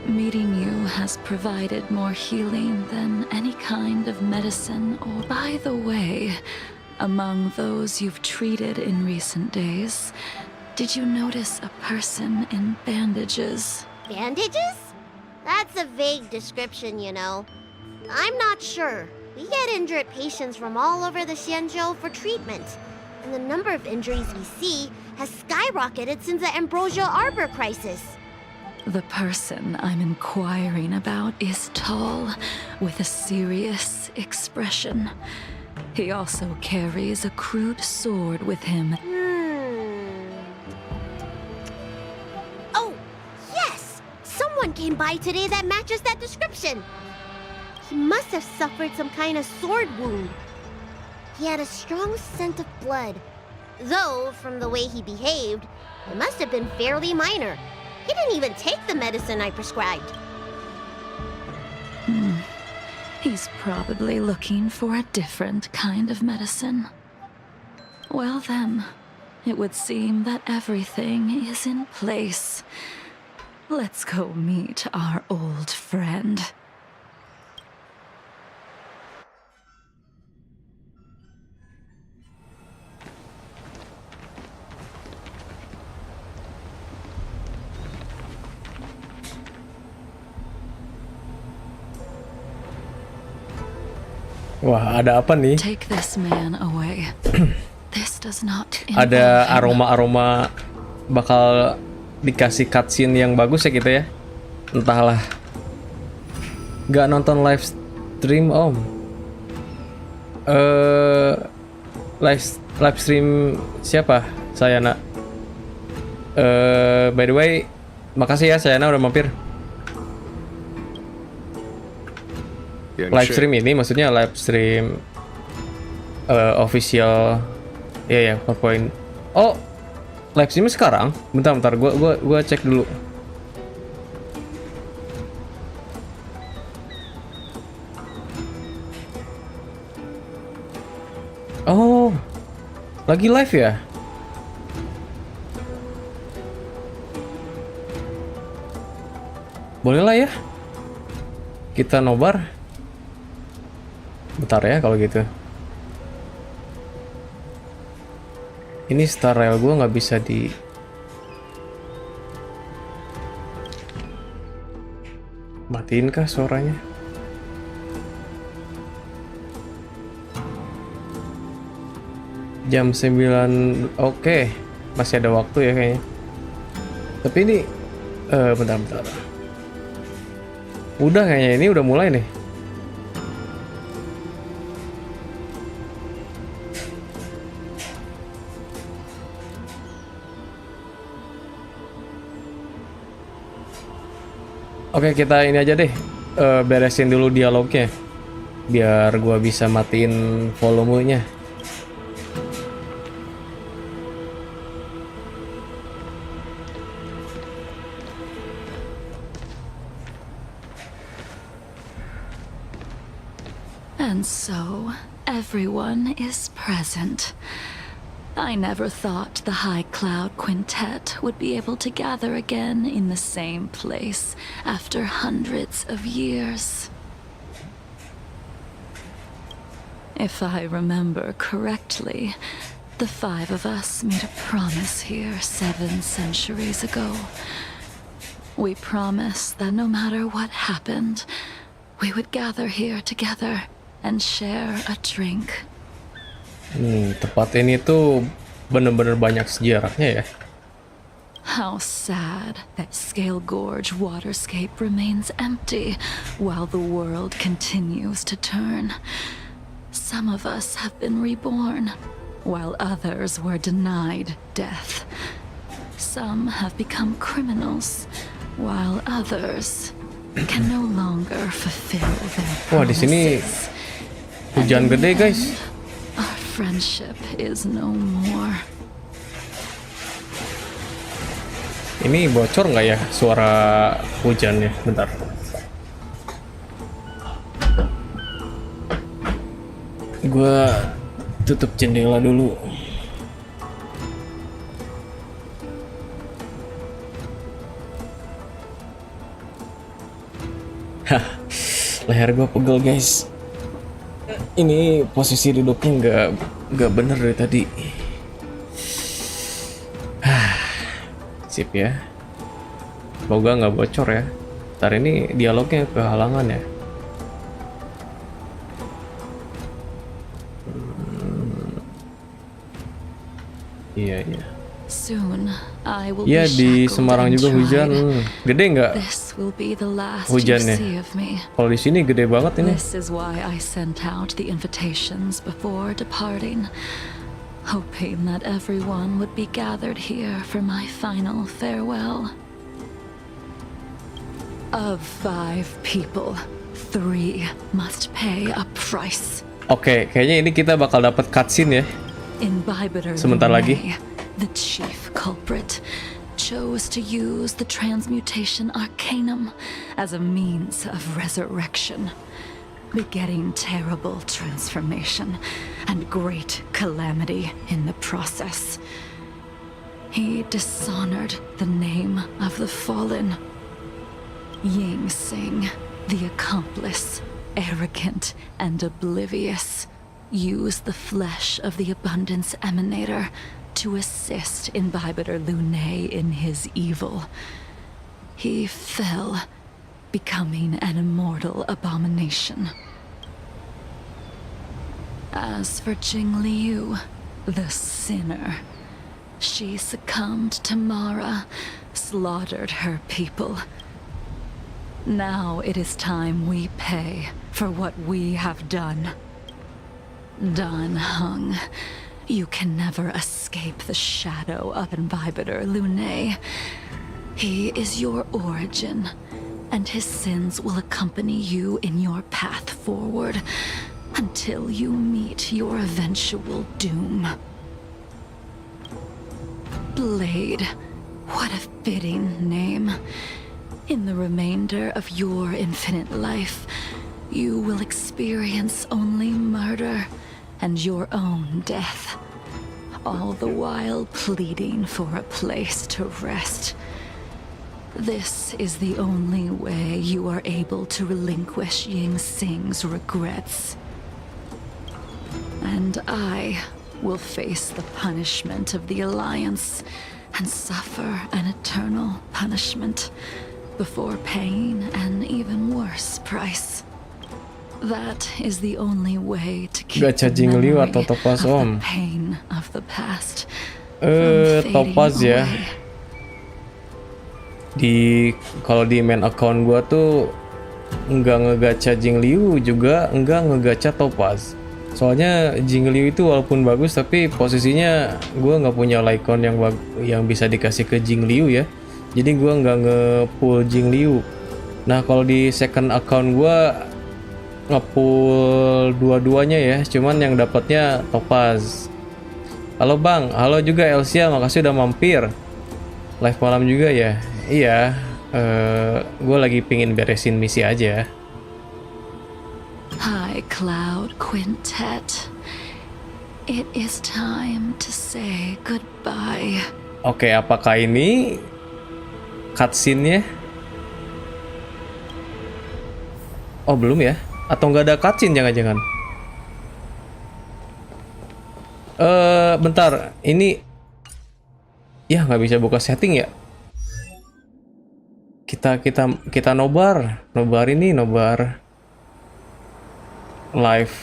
Meeting you has provided more healing than any kind of medicine or... By the way, among those you've treated in recent days, did you notice a person in bandages? Bandages? That's a vague description, you know. I'm not sure. We get injured patients from all over the Xianzhou for treatment, and the number of injuries we see has skyrocketed since the Ambrosial Arbor crisis. The person I'm inquiring about is tall, with a serious expression. He also carries a crude sword with him. Oh, yes! Someone came by today that matches that description. He must have suffered some kind of sword wound. He had a strong scent of blood. Though, from the way he behaved, it must have been fairly minor. He didn't even take the medicine I prescribed. He's probably looking for a different kind of medicine. Well then, it would seem that everything is in place. Let's go meet our old friend. Wah, ada apa nih? Take this man away. This does not Ada involve him. aroma-aroma bakal dikasih cutscene yang bagus ya kita ya. Entahlah. Gak nonton live stream om. Live stream siapa? Sayana. By the way, makasih ya Sayana udah mampir. Live stream ini maksudnya live stream official ya PowerPoint. Oh, live stream sekarang? Bentar, gua cek dulu. Oh, lagi live ya? Boleh lah ya. Kita nobar. Bentar ya kalau gitu. Ini star rail gue nggak bisa di matiin kah suaranya? Jam 9. Oke. Masih ada waktu ya kayaknya. Tapi ini bentar. Udah kayaknya ini udah mulai nih. Oke, kita ini aja deh, beresin dulu dialognya, biar gua bisa matiin volumenya. And so, everyone is present. I never thought the High Cloud Quintet would be able to gather again in the same place after hundreds of years. If I remember correctly, the 5 of us made a promise here 7 centuries ago. We promised that no matter what happened, we would gather here together and share a drink. Tempat ini tuh bener-bener banyak sejarahnya ya. How sad that Scale Gorge waterscape remains empty while the world continues to turn. Some of us have been reborn, while others were denied death. Some have become criminals, while others can no longer fulfill their promises. Wah, di sini hujan gede, guys. Our friendship is no more. Ini bocor nggak ya suara hujannya? Bentar. Gua tutup jendela dulu. Hah, leher gua pegel, guys. Ini posisi duduknya nggak bener dari tadi. Sip ya. Semoga nggak bocor ya. Ntar ini dialognya kehalangan ya. Iya. Ya di Semarang juga hujan. Gede nggak hujannya? Kalau di sini gede banget ini. This is why I sent out the invitations before departing, hoping that everyone would be gathered here for my final farewell. Of 5 people, 3 must pay a price. Oke, kayaknya ini kita bakal dapat cutscene ya. Sebentar lagi. The chief culprit chose to use the transmutation arcanum as a means of resurrection, begetting terrible transformation and great calamity in the process. He dishonored the name of the fallen. Ying Sing, the accomplice, arrogant and oblivious, used the flesh of the Abundance Emanator to assist Imbibitor Lunae in his evil. He fell, becoming an immortal abomination. As for Jingliu, the sinner, she succumbed to Mara, slaughtered her people. Now it is time we pay for what we have done. Dan Heng, you can never escape the shadow of Imbibitor Lunae. He is your origin, and his sins will accompany you in your path forward until you meet your eventual doom. Blade, what a fitting name. In the remainder of your infinite life, you will experience only murder and your own death, all the while pleading for a place to rest. This is the only way you are able to relinquish Ying Sing's regrets. And I will face the punishment of the Alliance and suffer an eternal punishment before paying an even worse price. That is the only way to keep Gacha the Jingliu memory atau Topaz, of Om? the pain of the past from fading Topaz ya. away. Kalau di main account gua tuh nggak ngegacha Jingliu juga nggak ngegacha Topaz. Soalnya Jingliu itu walaupun bagus tapi posisinya gua nggak punya Lycon yang bisa dikasih ke Jingliu ya. Jadi gua nggak nge-pull Jingliu. Nah kalau di second account gua nge-pull dua-duanya ya, cuman yang dapatnya Topaz. Halo Bang, halo juga Elsia, makasih udah mampir. Live malam juga ya. Iya, gue lagi pingin beresin misi aja. High Cloud Quintet, it is time to say goodbye. Oke, apakah ini cutscene-nya? Oh belum ya? Atau nggak ada cutscene jangan-jangan? Bentar, ini ya nggak bisa buka setting ya? Kita nobar ini nobar live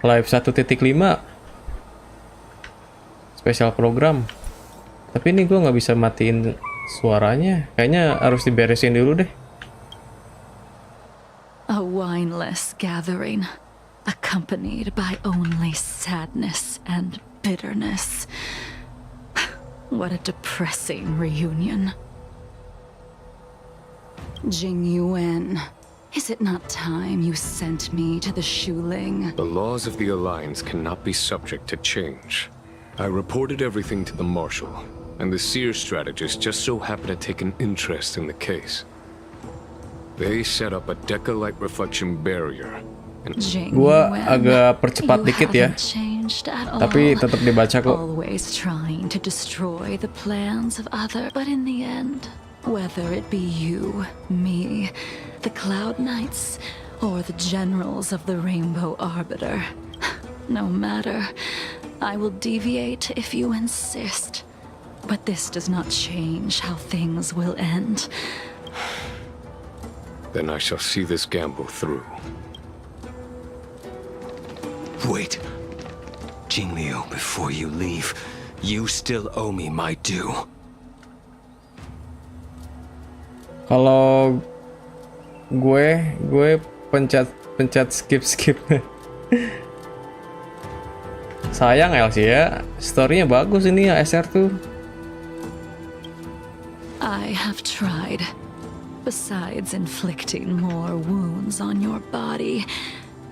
live 1.5 special program. Tapi ini gue nggak bisa matiin suaranya, kayaknya harus diberesin dulu deh. A wineless gathering, accompanied by only sadness and bitterness. What a depressing reunion. Jing Yuan, is it not time you sent me to the Shuling? The laws of the Alliance cannot be subject to change. I reported everything to the Marshal, and the Seer strategist just so happened to take an interest in the case. They set up a Deca-light reflection barrier. Gua agak percepat dikit ya, tapi tetap dibaca kok. Always trying to destroy the plans of others, but in the end, whether it be you, me, the Cloud Knights, or the generals of the Rainbow Arbiter, no matter, I will deviate if you insist. But this does not change how things will end. Then I shall see this gamble through. Wait. Jingliu, before you leave, you still owe me my due. Kalau gue pencet skip. Sayang Elsie ya, story-nya bagus ini ya SR tuh. I have tried. Besides inflicting more wounds on your body,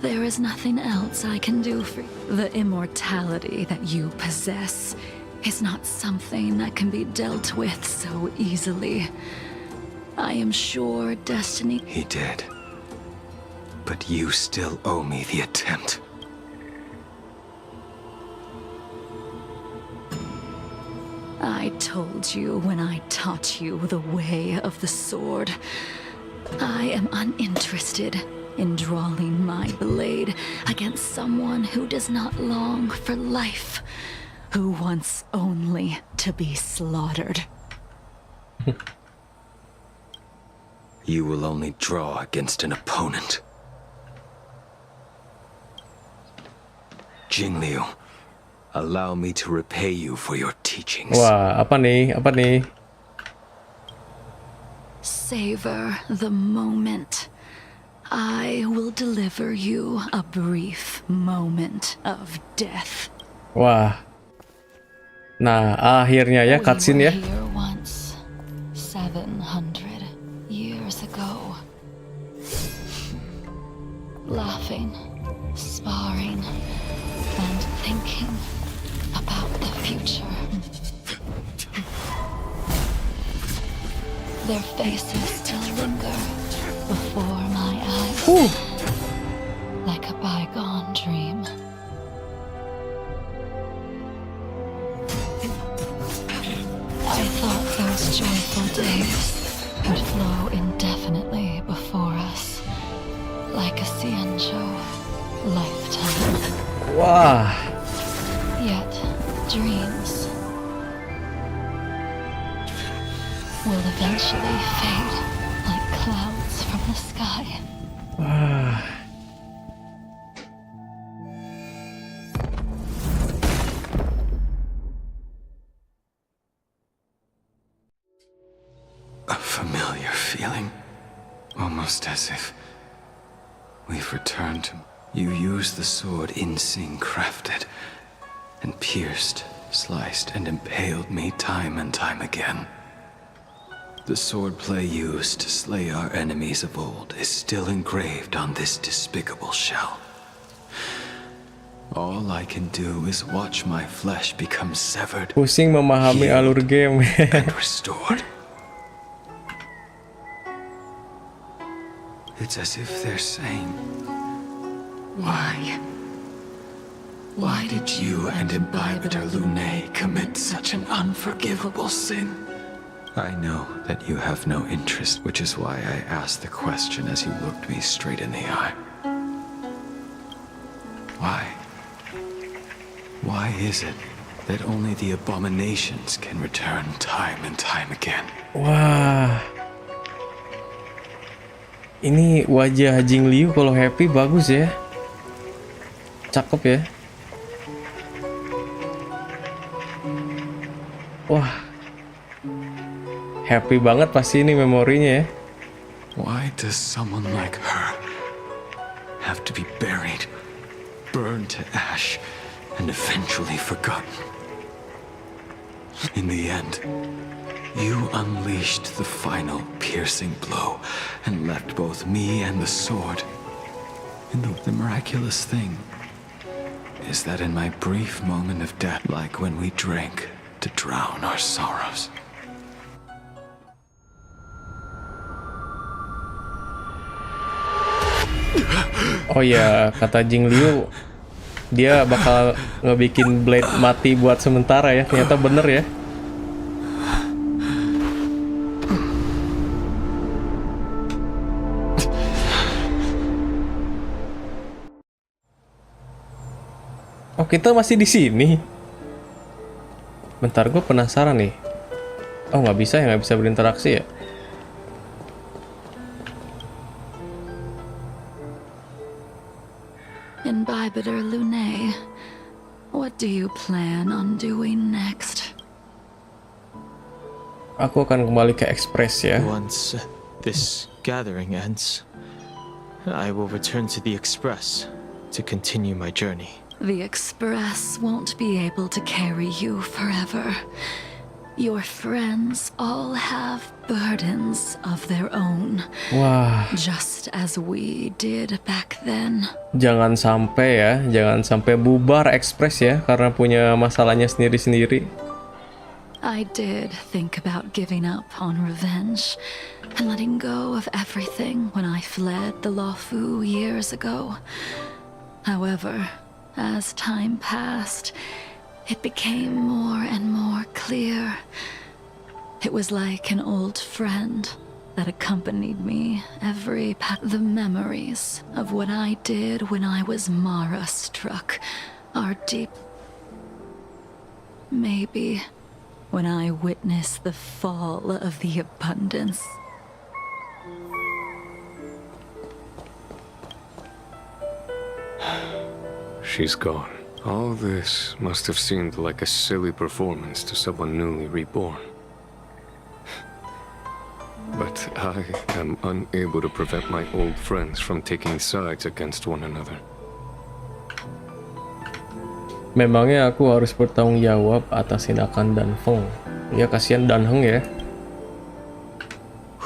there is nothing else I can do for you. The immortality that you possess is not something that can be dealt with so easily. I am sure destiny... He did. But you still owe me the attempt. I told you when I taught you the way of the sword. I am uninterested in drawing my blade against someone who does not long for life, who wants only to be slaughtered. You will only draw against an opponent. Jingliu, allow me to repay you for your teachings. Wah, apa nih? Apa nih? Savor the moment. I will deliver you a brief moment of death. Wah. Nah, akhirnya ya cutscene ya. We were here once, 700 years ago. Laughing, sparring, and thinking about the future. Their faces still linger before my eyes, like a bygone dream. I thought those joyful days would flow indefinitely before us, like a Xianzhou lifetime. Wah. Yet, dreams will eventually fade like clouds from the sky. Wah. A familiar feeling, almost as if we've returned to... You used the sword Insing crafted, and pierced, sliced, and impaled me time and time again. The swordplay used to slay our enemies of old is still engraved on this despicable shell. All I can do is watch my flesh become severed, Pusing memahami alur game. and restored. It's as if they're saying, Why? Why did you and Imbibitor Lunae commit such an unforgivable sin? I know that you have no interest, which is why I asked the question as you looked me straight in the eye. Why? Why is it that only the abominations can return time and time again? Wah. Ini wajah Jingliu kalau happy bagus ya. Cakep ya. Wah. Happy banget pasti ini memorinya ya. Why does someone like her have to be buried, burned to ash, and eventually forgotten? In the end, you unleashed the final piercing blow and left both me and the sword. And the miraculous thing is that in my brief moment of death, like when we drank to drown our sorrows, Oh ya, kata Jingliu dia bakal ngebikin Blade mati buat sementara ya. Ternyata bener ya. Oh, kita masih di sini. Bentar, gue penasaran nih. Oh, nggak bisa ya, nggak bisa berinteraksi ya. Imbibitor Lunae, what do you plan on doing next? Aku akan kembali ke Express ya. Once this gathering ends, I will return to the Express to continue my journey. The Express won't be able to carry you forever. Your friends all have burdens of their own. Wah. Just as we did back then. Jangan sampai ya, jangan sampai bubar Express ya, karena punya masalahnya sendiri-sendiri. I did think about giving up on revenge and letting go of everything when I fled the Luofu years ago. However, as time passed, it became more and more clear. It was like an old friend that accompanied me every the memories of what I did when I was Mara struck are deep. Maybe when I witnessed the fall of the abundance. She's gone. All this must have seemed like a silly performance to someone newly reborn. But I am unable to prevent my old friends from taking sides against one another. Memangnya aku harus bertanggung jawab atas tindakan Dan Feng. Ya kasihan Dan Heng ya.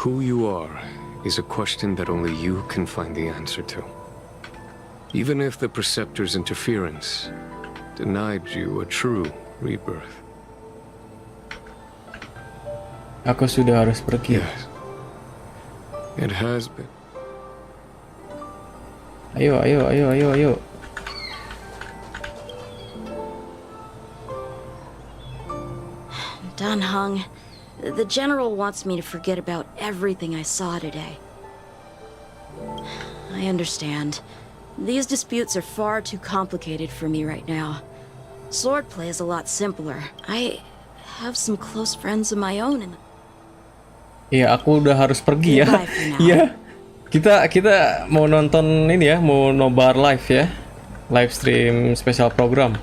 Who you are is a question that only you can find the answer to. Even if the Preceptor's interference denied you a true rebirth. Aku sudah harus pergi. Yes. It has been. Ayo. Dan Heng, the General wants me to forget about everything I saw today. I understand. These disputes are far too complicated for me right now. Swordplay is a lot simpler. I have some close friends of my own. Iya, aku udah harus pergi ya. Iya. Kita mau nonton ini ya, mau nobar live ya. Live stream special program.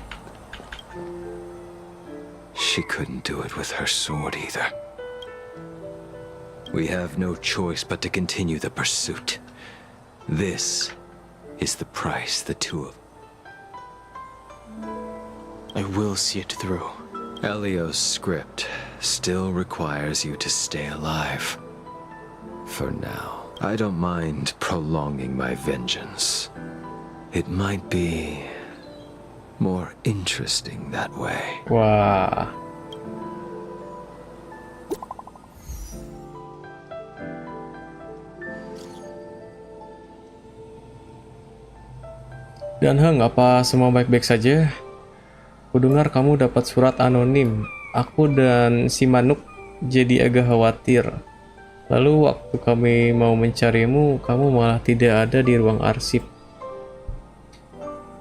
She couldn't do it with her sword either. We have no choice but to continue the pursuit. This is the price the two of... I will see it through. Elio's script still requires you to stay alive. For now, I don't mind prolonging my vengeance. It might be more interesting that way. Wah. Dan Heng, apa semua baik-baik saja? Kudengar kamu dapat surat anonim. Aku dan si Manook jadi agak khawatir. Lalu waktu kami mau mencarimu, kamu malah tidak ada di ruang arsip.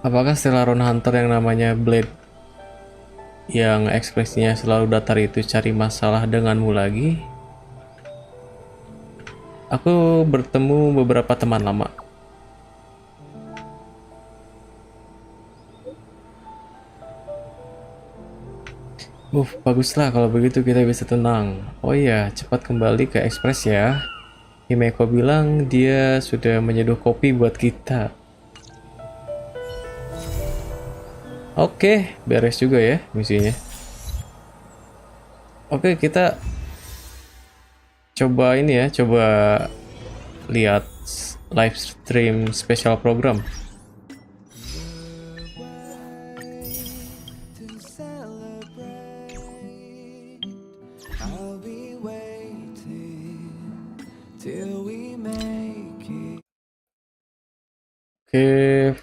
Apakah Stellar Hunter yang namanya Blade yang ekspresinya selalu datar itu cari masalah denganmu lagi? Aku bertemu beberapa teman lama. Baguslah kalau begitu kita bisa tenang. Oh iya, cepat kembali ke Express ya. Himeko bilang dia sudah menyeduh kopi buat kita. Oke, beres juga ya misinya. Oke, kita coba ini ya, coba lihat live stream special program. Oke,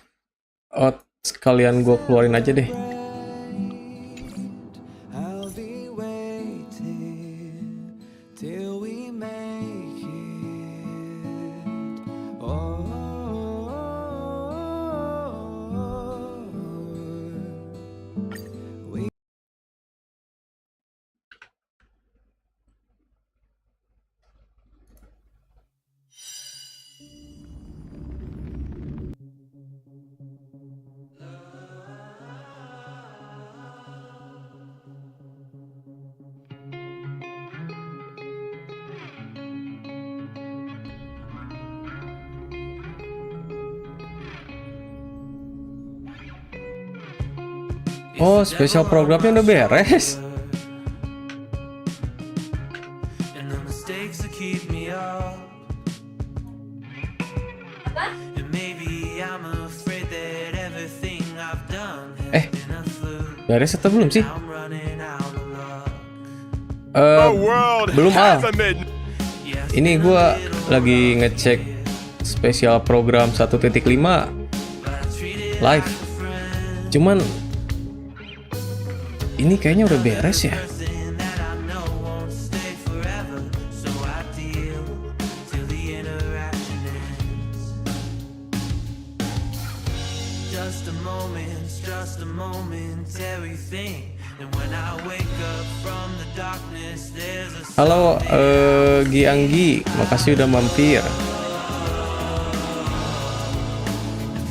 sekalian gue keluarin aja deh. Oh, spesial programnya udah beres. Beres atau belum sih? Belum Ini gua lagi ngecek spesial program 1.5 live. Cuman ini kayaknya udah beres ya. Person that I know won't stay forever, so I deal till the interaction ends. Just a momentary thing. And when I wake up from the darkness, there's a Halo Gianggi, makasih udah mampir.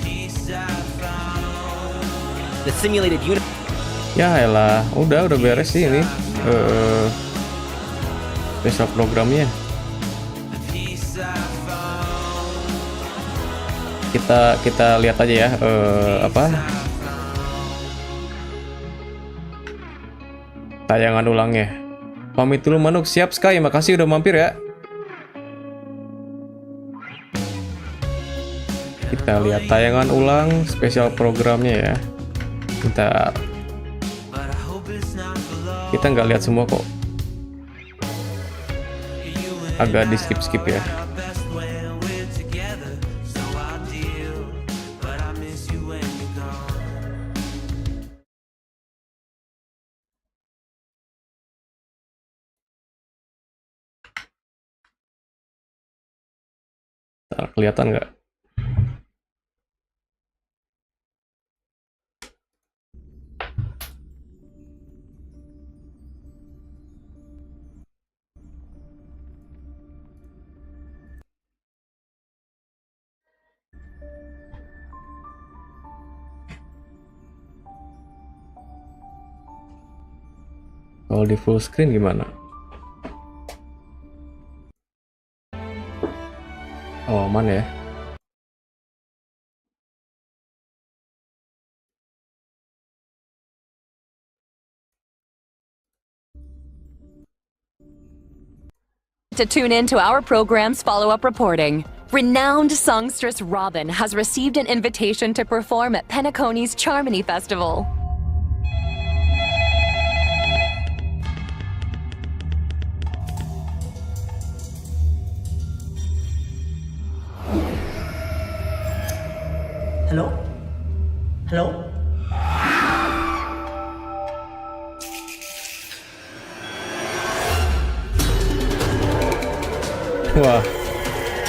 peace I found. The simulated universe. Ya elah, udah beres sih ini special programnya. Peace I found. Kita lihat aja ya apa tayangan ulangnya. Pamit dulu Manook, siap Sky, makasih udah mampir ya. Kita lihat tayangan ulang spesial programnya ya. Kita nggak lihat semua kok. Agak di skip ya. Best when we're together, so I deal, but I miss you when you're gone. Ntar, kelihatan nggak? Kalau di full screen gimana? Oh, aman ya. To tune in to our program's follow-up reporting. Renowned songstress Robin has received an invitation to perform at Penacony's Charmony Festival. Hello? Hello? Wah,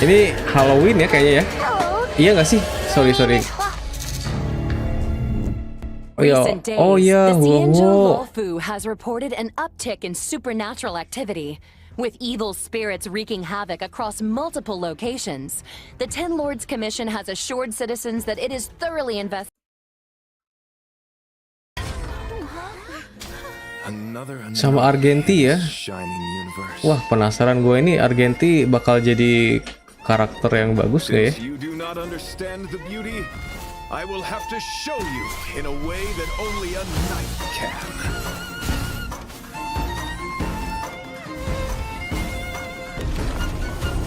ini Halloween ya kayaknya ya. Iya nggak sih? Sorry. Recent days, oh yeah, the Xianzhou wow. Luofu has reported an uptick in supernatural activity, with evil spirits wreaking havoc across multiple locations. The Ten Lords Commission has assured citizens that it is thoroughly investigating. Sama Argenti ya. Wah, penasaran gue ini Argenti bakal jadi karakter yang bagus gak ya? You do not understand the beauty. I will have to show you in a way that only a knight can.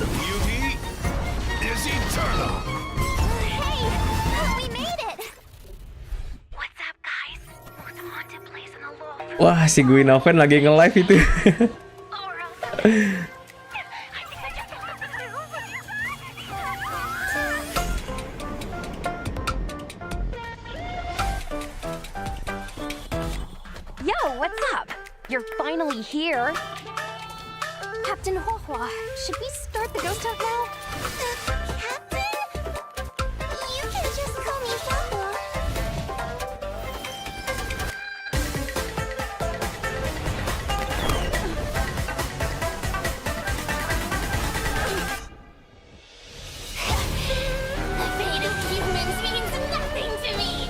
The beauty is eternal. Hey, we made it! What's up, guys? Most haunted place in the law. Wah, si Guinoven lagi nge-live itu. Yo, what's up? You're finally here. Captain Huohua, should we start the ghost hunt now? Captain? You can just call me Huohua. The fate of humans means nothing to me.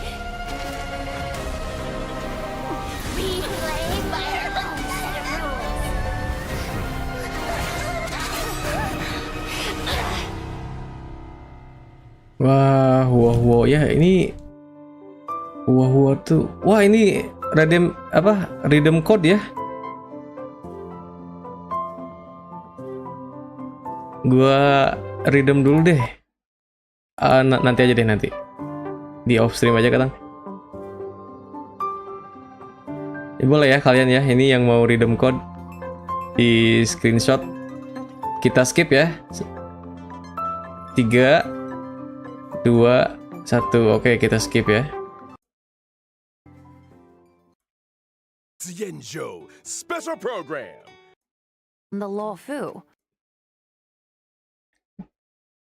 We play by our own set of rules. Wah, wow ya ini. Wah tuh. Wah, ini redeem code ya. Gua redeem dulu deh. Nanti aja deh nanti. Di off stream aja kadang. Ya, boleh ya kalian ya. Ini yang mau redeem code di screenshot. Kita skip ya. 3 2 1. Oke, kita skip ya. Xianzhou special program. The Law Fu.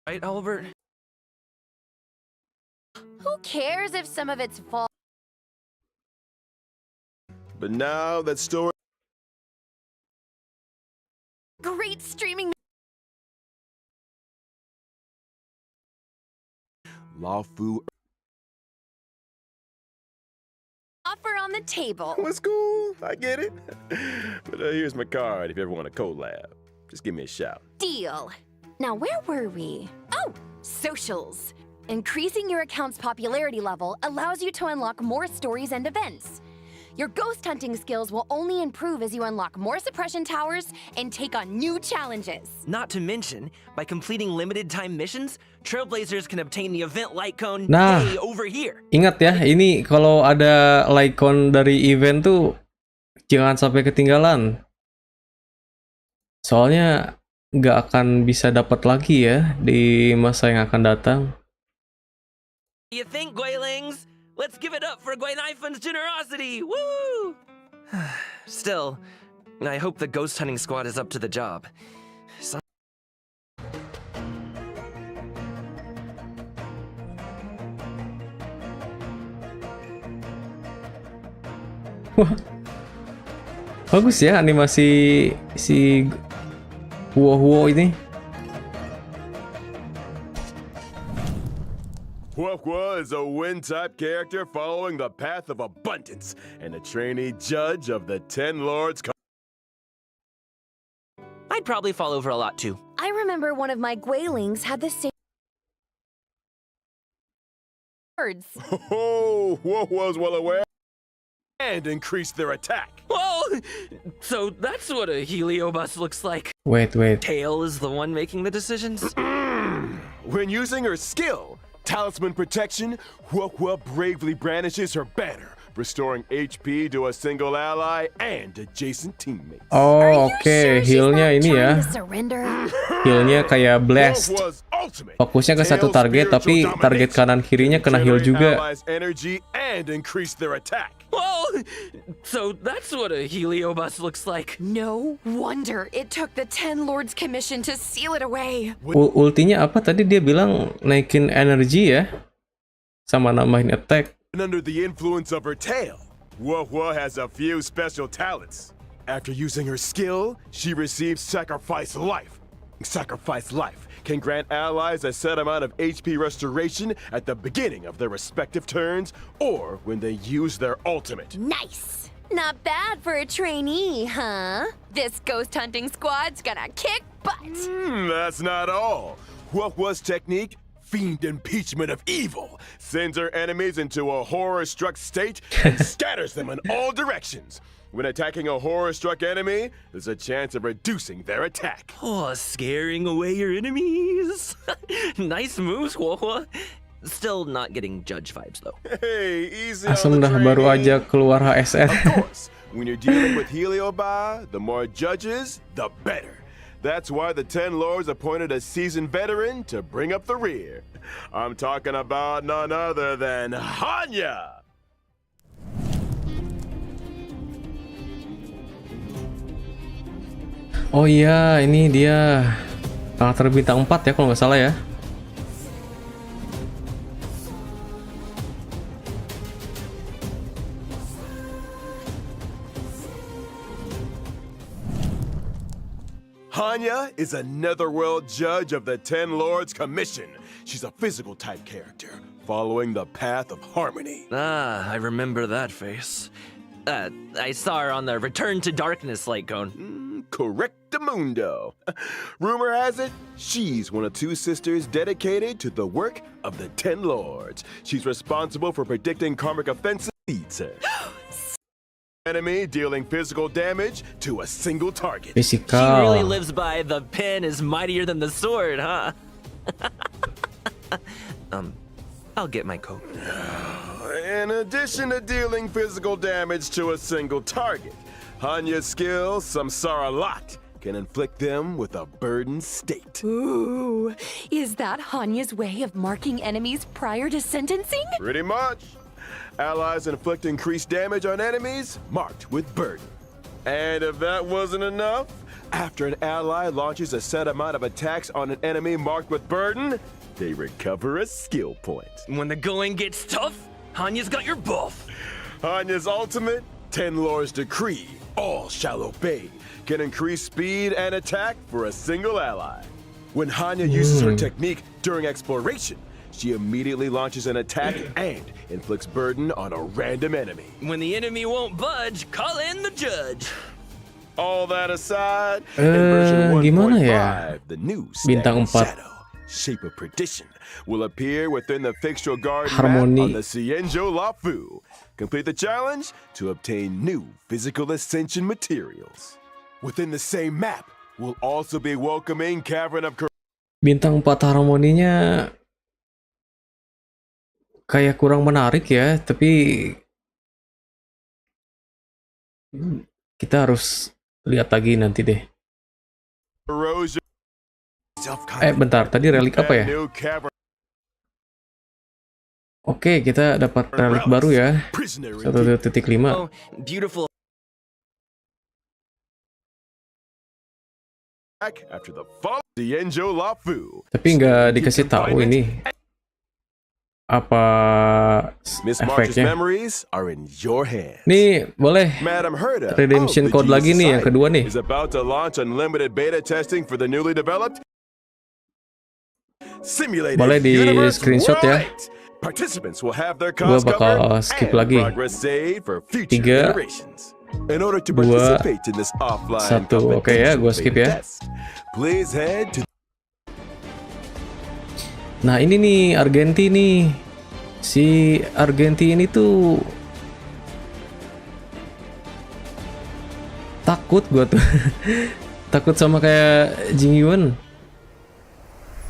Right, Albert? Who cares if some of it's false? But now that story. Great streaming Lawfu. offer on the table. What's cool? I get it. But here's my card if you ever want a collab. Just give me a shout. Deal. Now, where were we? Oh, socials. Increasing your account's popularity level allows you to unlock more stories and events. Your ghost hunting skills will only improve as you unlock more suppression towers and take on new challenges. Not to mention, by completing limited time missions, Trailblazers can obtain the event light cone Nah, hey, over here. Ingat ya, ini kalau ada icon dari event tuh jangan sampai ketinggalan. Soalnya nggak akan bisa dapat lagi ya di masa yang akan datang. You think, Guilings? Let's give it up for Guinaifan's generosity! Woo! Still, I hope the ghost hunting squad is up to the job. Wah, bagus ya animasi si Huo ini. Huohua is a wind-type character following the path of abundance and a trainee judge of the Ten Lords. I'd probably fall over a lot too. I remember one of my Guilings had the same words. Oh, Huohua's well aware and increase their attack. Whoa! So that's what a Heliobus looks like. Wait. Tail is the one making the decisions? When using her skill, Talisman Protection, Huohua bravely brandishes her banner, restoring HP to a single ally and adjacent teammates. Oh, oke. Healnya ini ya. Healnya kayak blast. Fokusnya ke satu target, tapi target kanan kirinya kena heal juga. Energy and increase their attack. Whoa! So that's what a Heliobus looks like. No wonder it took the Ten Lords Commission to seal it away. Ultinya apa tadi dia bilang naikin energi ya? Sama nambahin attack. And under the influence of her tail, Huohua has a few special talents. After using her skill, she receives Sacrifice Life. Sacrifice Life can grant allies a set amount of HP restoration at the beginning of their respective turns or when they use their ultimate. Nice! Not bad for a trainee, huh? This ghost hunting squad's gonna kick butt! That's not all. Huohua's technique, Fiend Impeachment of Evil, sends her enemies into a horror-struck state and scatters them in all directions. When attacking a horror-struck enemy, there's a chance of reducing their attack. Oh, scaring away your enemies. Nice moves, Huohua. Still not getting judge vibes, though. Hey, easy Asem on the dah baru trainee. aja keluar HSR. Of course, when you're dealing with Heliobi, the more judges, the better. That's why the Ten Lords appointed a seasoned veteran to bring up the rear. I'm talking about none other than Hanya! Oh iya, ini dia karakter bintang 4 ya kalau nggak salah ya. Hanya is a netherworld judge of the Ten Lords Commission. She's a physical type character, following the path of harmony. Ah, I remember that face. I saw her on the Return to Darkness light cone. Correctamundo. Rumor has it, she's one of two sisters dedicated to the work of the Ten Lords. She's responsible for predicting karmic offenses. Leads her. Enemy dealing physical damage to a single target. She really lives by the pen is mightier than the sword, huh? I'll get my coat. In addition to dealing physical damage to a single target, Hanya's skill, Samsara Lot, can inflict them with a burdened state. Ooh, is that Hanya's way of marking enemies prior to sentencing? Pretty much. Allies inflict increased damage on enemies marked with burden. And if that wasn't enough, after an ally launches a set amount of attacks on an enemy marked with burden, they recover a skill point. When the going gets tough, Hanya's got your buff. Hanya's ultimate, Ten Lord's Decree, all shall obey, can increase speed and attack for a single ally. When Hanya uses her technique during exploration, she immediately launches an attack and inflicts burden on a random enemy. When the enemy won't budge, call in the judge. All that aside, in version 1.5, gimana ya? the new Bintang Stag 4. Shadow, Shape of Perdition, will appear within the Fixtural Garden Harmoni. map on the Cienjo Lafu. Complete the challenge to obtain new physical ascension materials. Within the same map, we'll also be welcoming Cavern of Bintang 4 harmoninya kayak kurang menarik ya, tapi kita harus lihat lagi nanti deh. Corrosion. Bentar, tadi relik apa ya? Oke, kita dapat relik baru ya. 1.5. Oh, beautiful. After the fall, Cienjo Lafu. Tapi nggak dikasih tahu ini apa Miss March's efeknya. memories are in your hands. Nih, boleh Madam Herda redemption code lagi nih yang kedua nih. is about to launch unlimited beta testing for the newly developed simulated Boleh di universe screenshot ya. World 8. Participants will have their Gua costs bakal covered skip and lagi. progress saved for future 3, generations. In order to 2, participate in this offline 1. Oke ya, gua skip ya. test, please head to Nah ini nih Argenti nih. Si Argenti ini tuh takut gua tuh. Takut sama kayak Jing Yuan.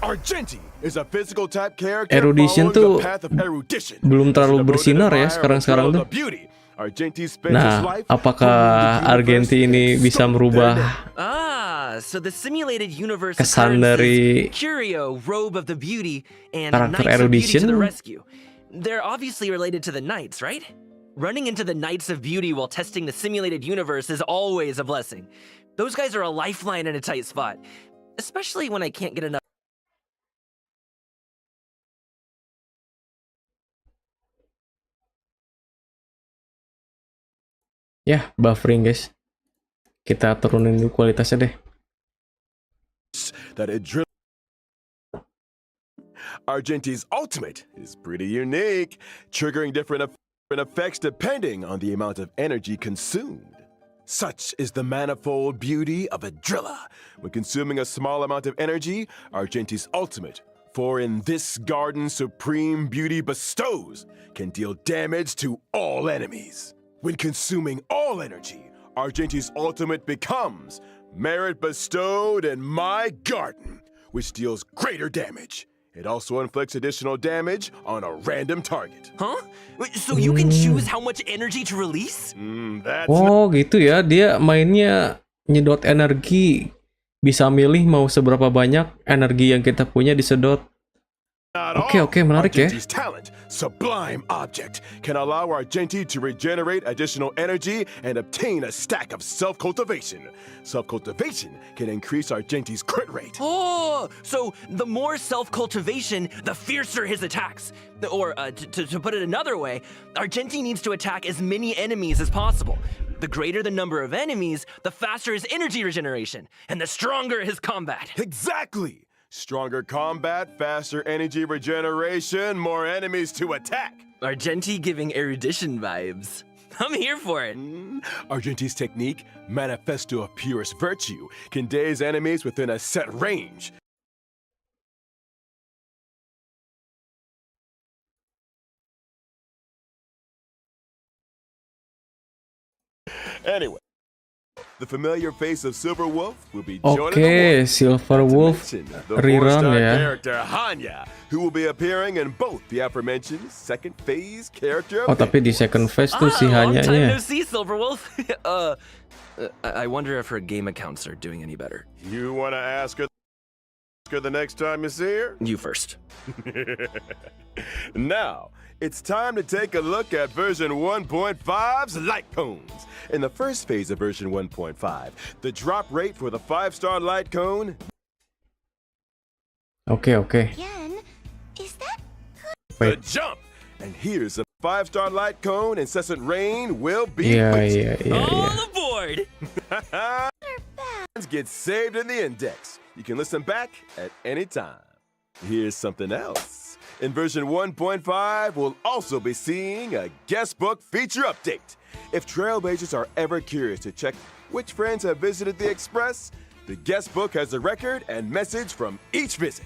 Argenti is a physical type character Erudition tuh following the path of erudition. belum terlalu As a devoted bersinar ya admirer sekarang-sekarang of tuh. the beauty, Argenti spends his Nah, life apakah honing the Argenti universe ini and bisa soak merubah Ah, so the simulated universe kesan dari Curio, Robe of the Beauty, and karakter Knights of Beauty to Erudition? the rescue. They're obviously related to the Knights, right? Running into the Knights of Beauty while testing the simulated universe is always a blessing. Those guys are a lifeline in a tight spot, especially when I can't get enough. Ya, buffering guys. Kita turunin dulu kualitasnya deh. that it drills. Argenti's ultimate is pretty unique, triggering different effects depending on the amount of energy consumed. Such is the manifold beauty of a driller. When consuming a small amount of energy, Argenti's ultimate, for in this garden supreme beauty bestows, can deal damage to all enemies. When consuming all energy, Argenti's ultimate becomes merit bestowed in my garden, which deals greater damage. It also inflicts additional damage on a random target. Huh? So you can choose how much energy to release? That's Oh gitu ya, dia mainnya nyedot energi. Bisa milih mau seberapa banyak energi yang kita punya disedot. Oke, menarik ya. Argenti's talent, Sublime Object, can allow Argenti to regenerate additional energy and obtain a stack of self-cultivation. Self-cultivation can increase Argenti's crit rate. Oh, so the more self-cultivation, the fiercer his attacks. Or, to put it another way, Argenti needs to attack as many enemies as possible. The greater the number of enemies, the faster his energy regeneration, and the stronger his combat. Exactly! Stronger combat, faster energy regeneration, more enemies to attack. Argenti giving erudition vibes. I'm here for it. Argenti's technique, Manifesto of Purest Virtue, can daze enemies within a set range. Anyway, the familiar face of Silver Wolf will be joining the war. Silver Wolf The rerun four-star ya. character Hanya, who will be appearing in both the aforementioned second phase character. Oh tapi di second phase tuh si Long time no Hanyanya. see, Silverwolf. I wonder if her game accounts are doing any better. You want to ask her her the next time you see her? You first. Now, it's time to take a look at version 1.5's light cones. In the first phase of version 1.5, the drop rate for the 5-star light cone... Oke. Again, is that The jump! And here's a 5-star light cone, incessant rain will be waiting. All aboard! Get saved in the index. You can listen back at any time. Here's something else. In version 1.5, we'll also be seeing a guest book feature update. If trailblazers are ever curious to check which friends have visited the Express, the guest book has a record and message from each visit.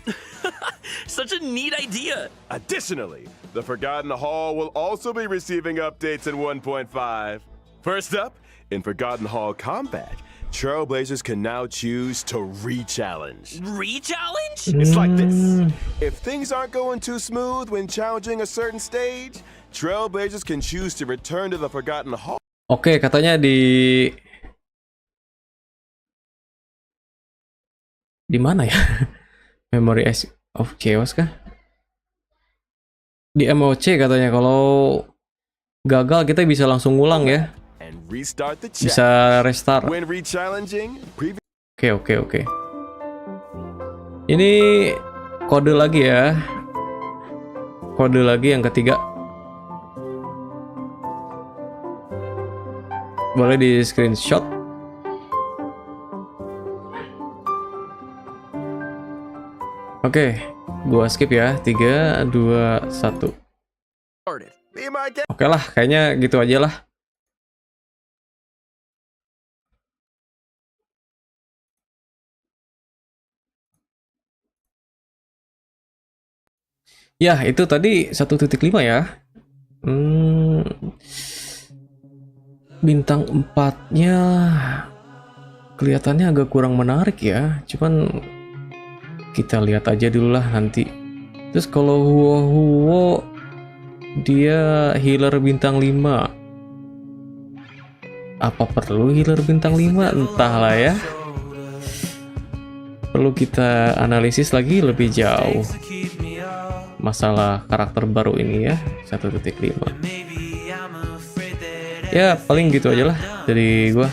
Such a neat idea. Additionally, the Forgotten Hall will also be receiving updates in 1.5. First up, in Forgotten Hall Combat, trailblazers can now choose to re-challenge. Re-challenge? It's like this. If things aren't going too smooth when challenging a certain stage, trailblazers can choose to return to the Forgotten Hall. Oke, katanya di mana ya? Memory of Chaos kah? Di MOC katanya kalau gagal kita bisa langsung ngulang ya. Bisa restart. Oke. Ini kode lagi ya. Kode lagi yang ketiga. Boleh di screenshot. Oke, gua skip ya. 3, 2, 1. Oke lah, kayaknya gitu aja lah. Ya, itu tadi 1.5 ya. Bintang 4-nya kelihatannya agak kurang menarik ya. Cuman kita lihat aja dulu lah nanti. Terus kalau Huo dia healer bintang 5. Apa perlu healer bintang 5? Entahlah ya. Perlu kita analisis lagi lebih jauh masalah karakter baru ini ya, 1.5. Ya paling gitu aja lah dari gua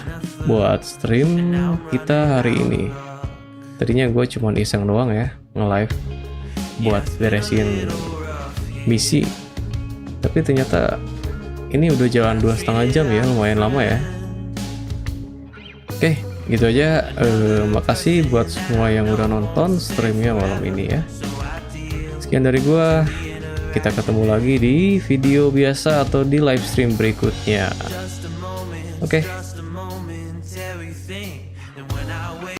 buat stream kita hari ini. Tadinya gue cuma iseng doang ya nge-live buat beresin misi, tapi ternyata ini udah jalan 2,5 jam ya, lumayan lama ya. Oke, gitu aja. Makasih buat semua yang udah nonton streamnya malam ini ya. Sekian dari gua. Kita ketemu lagi di video biasa atau di live stream berikutnya. Oke.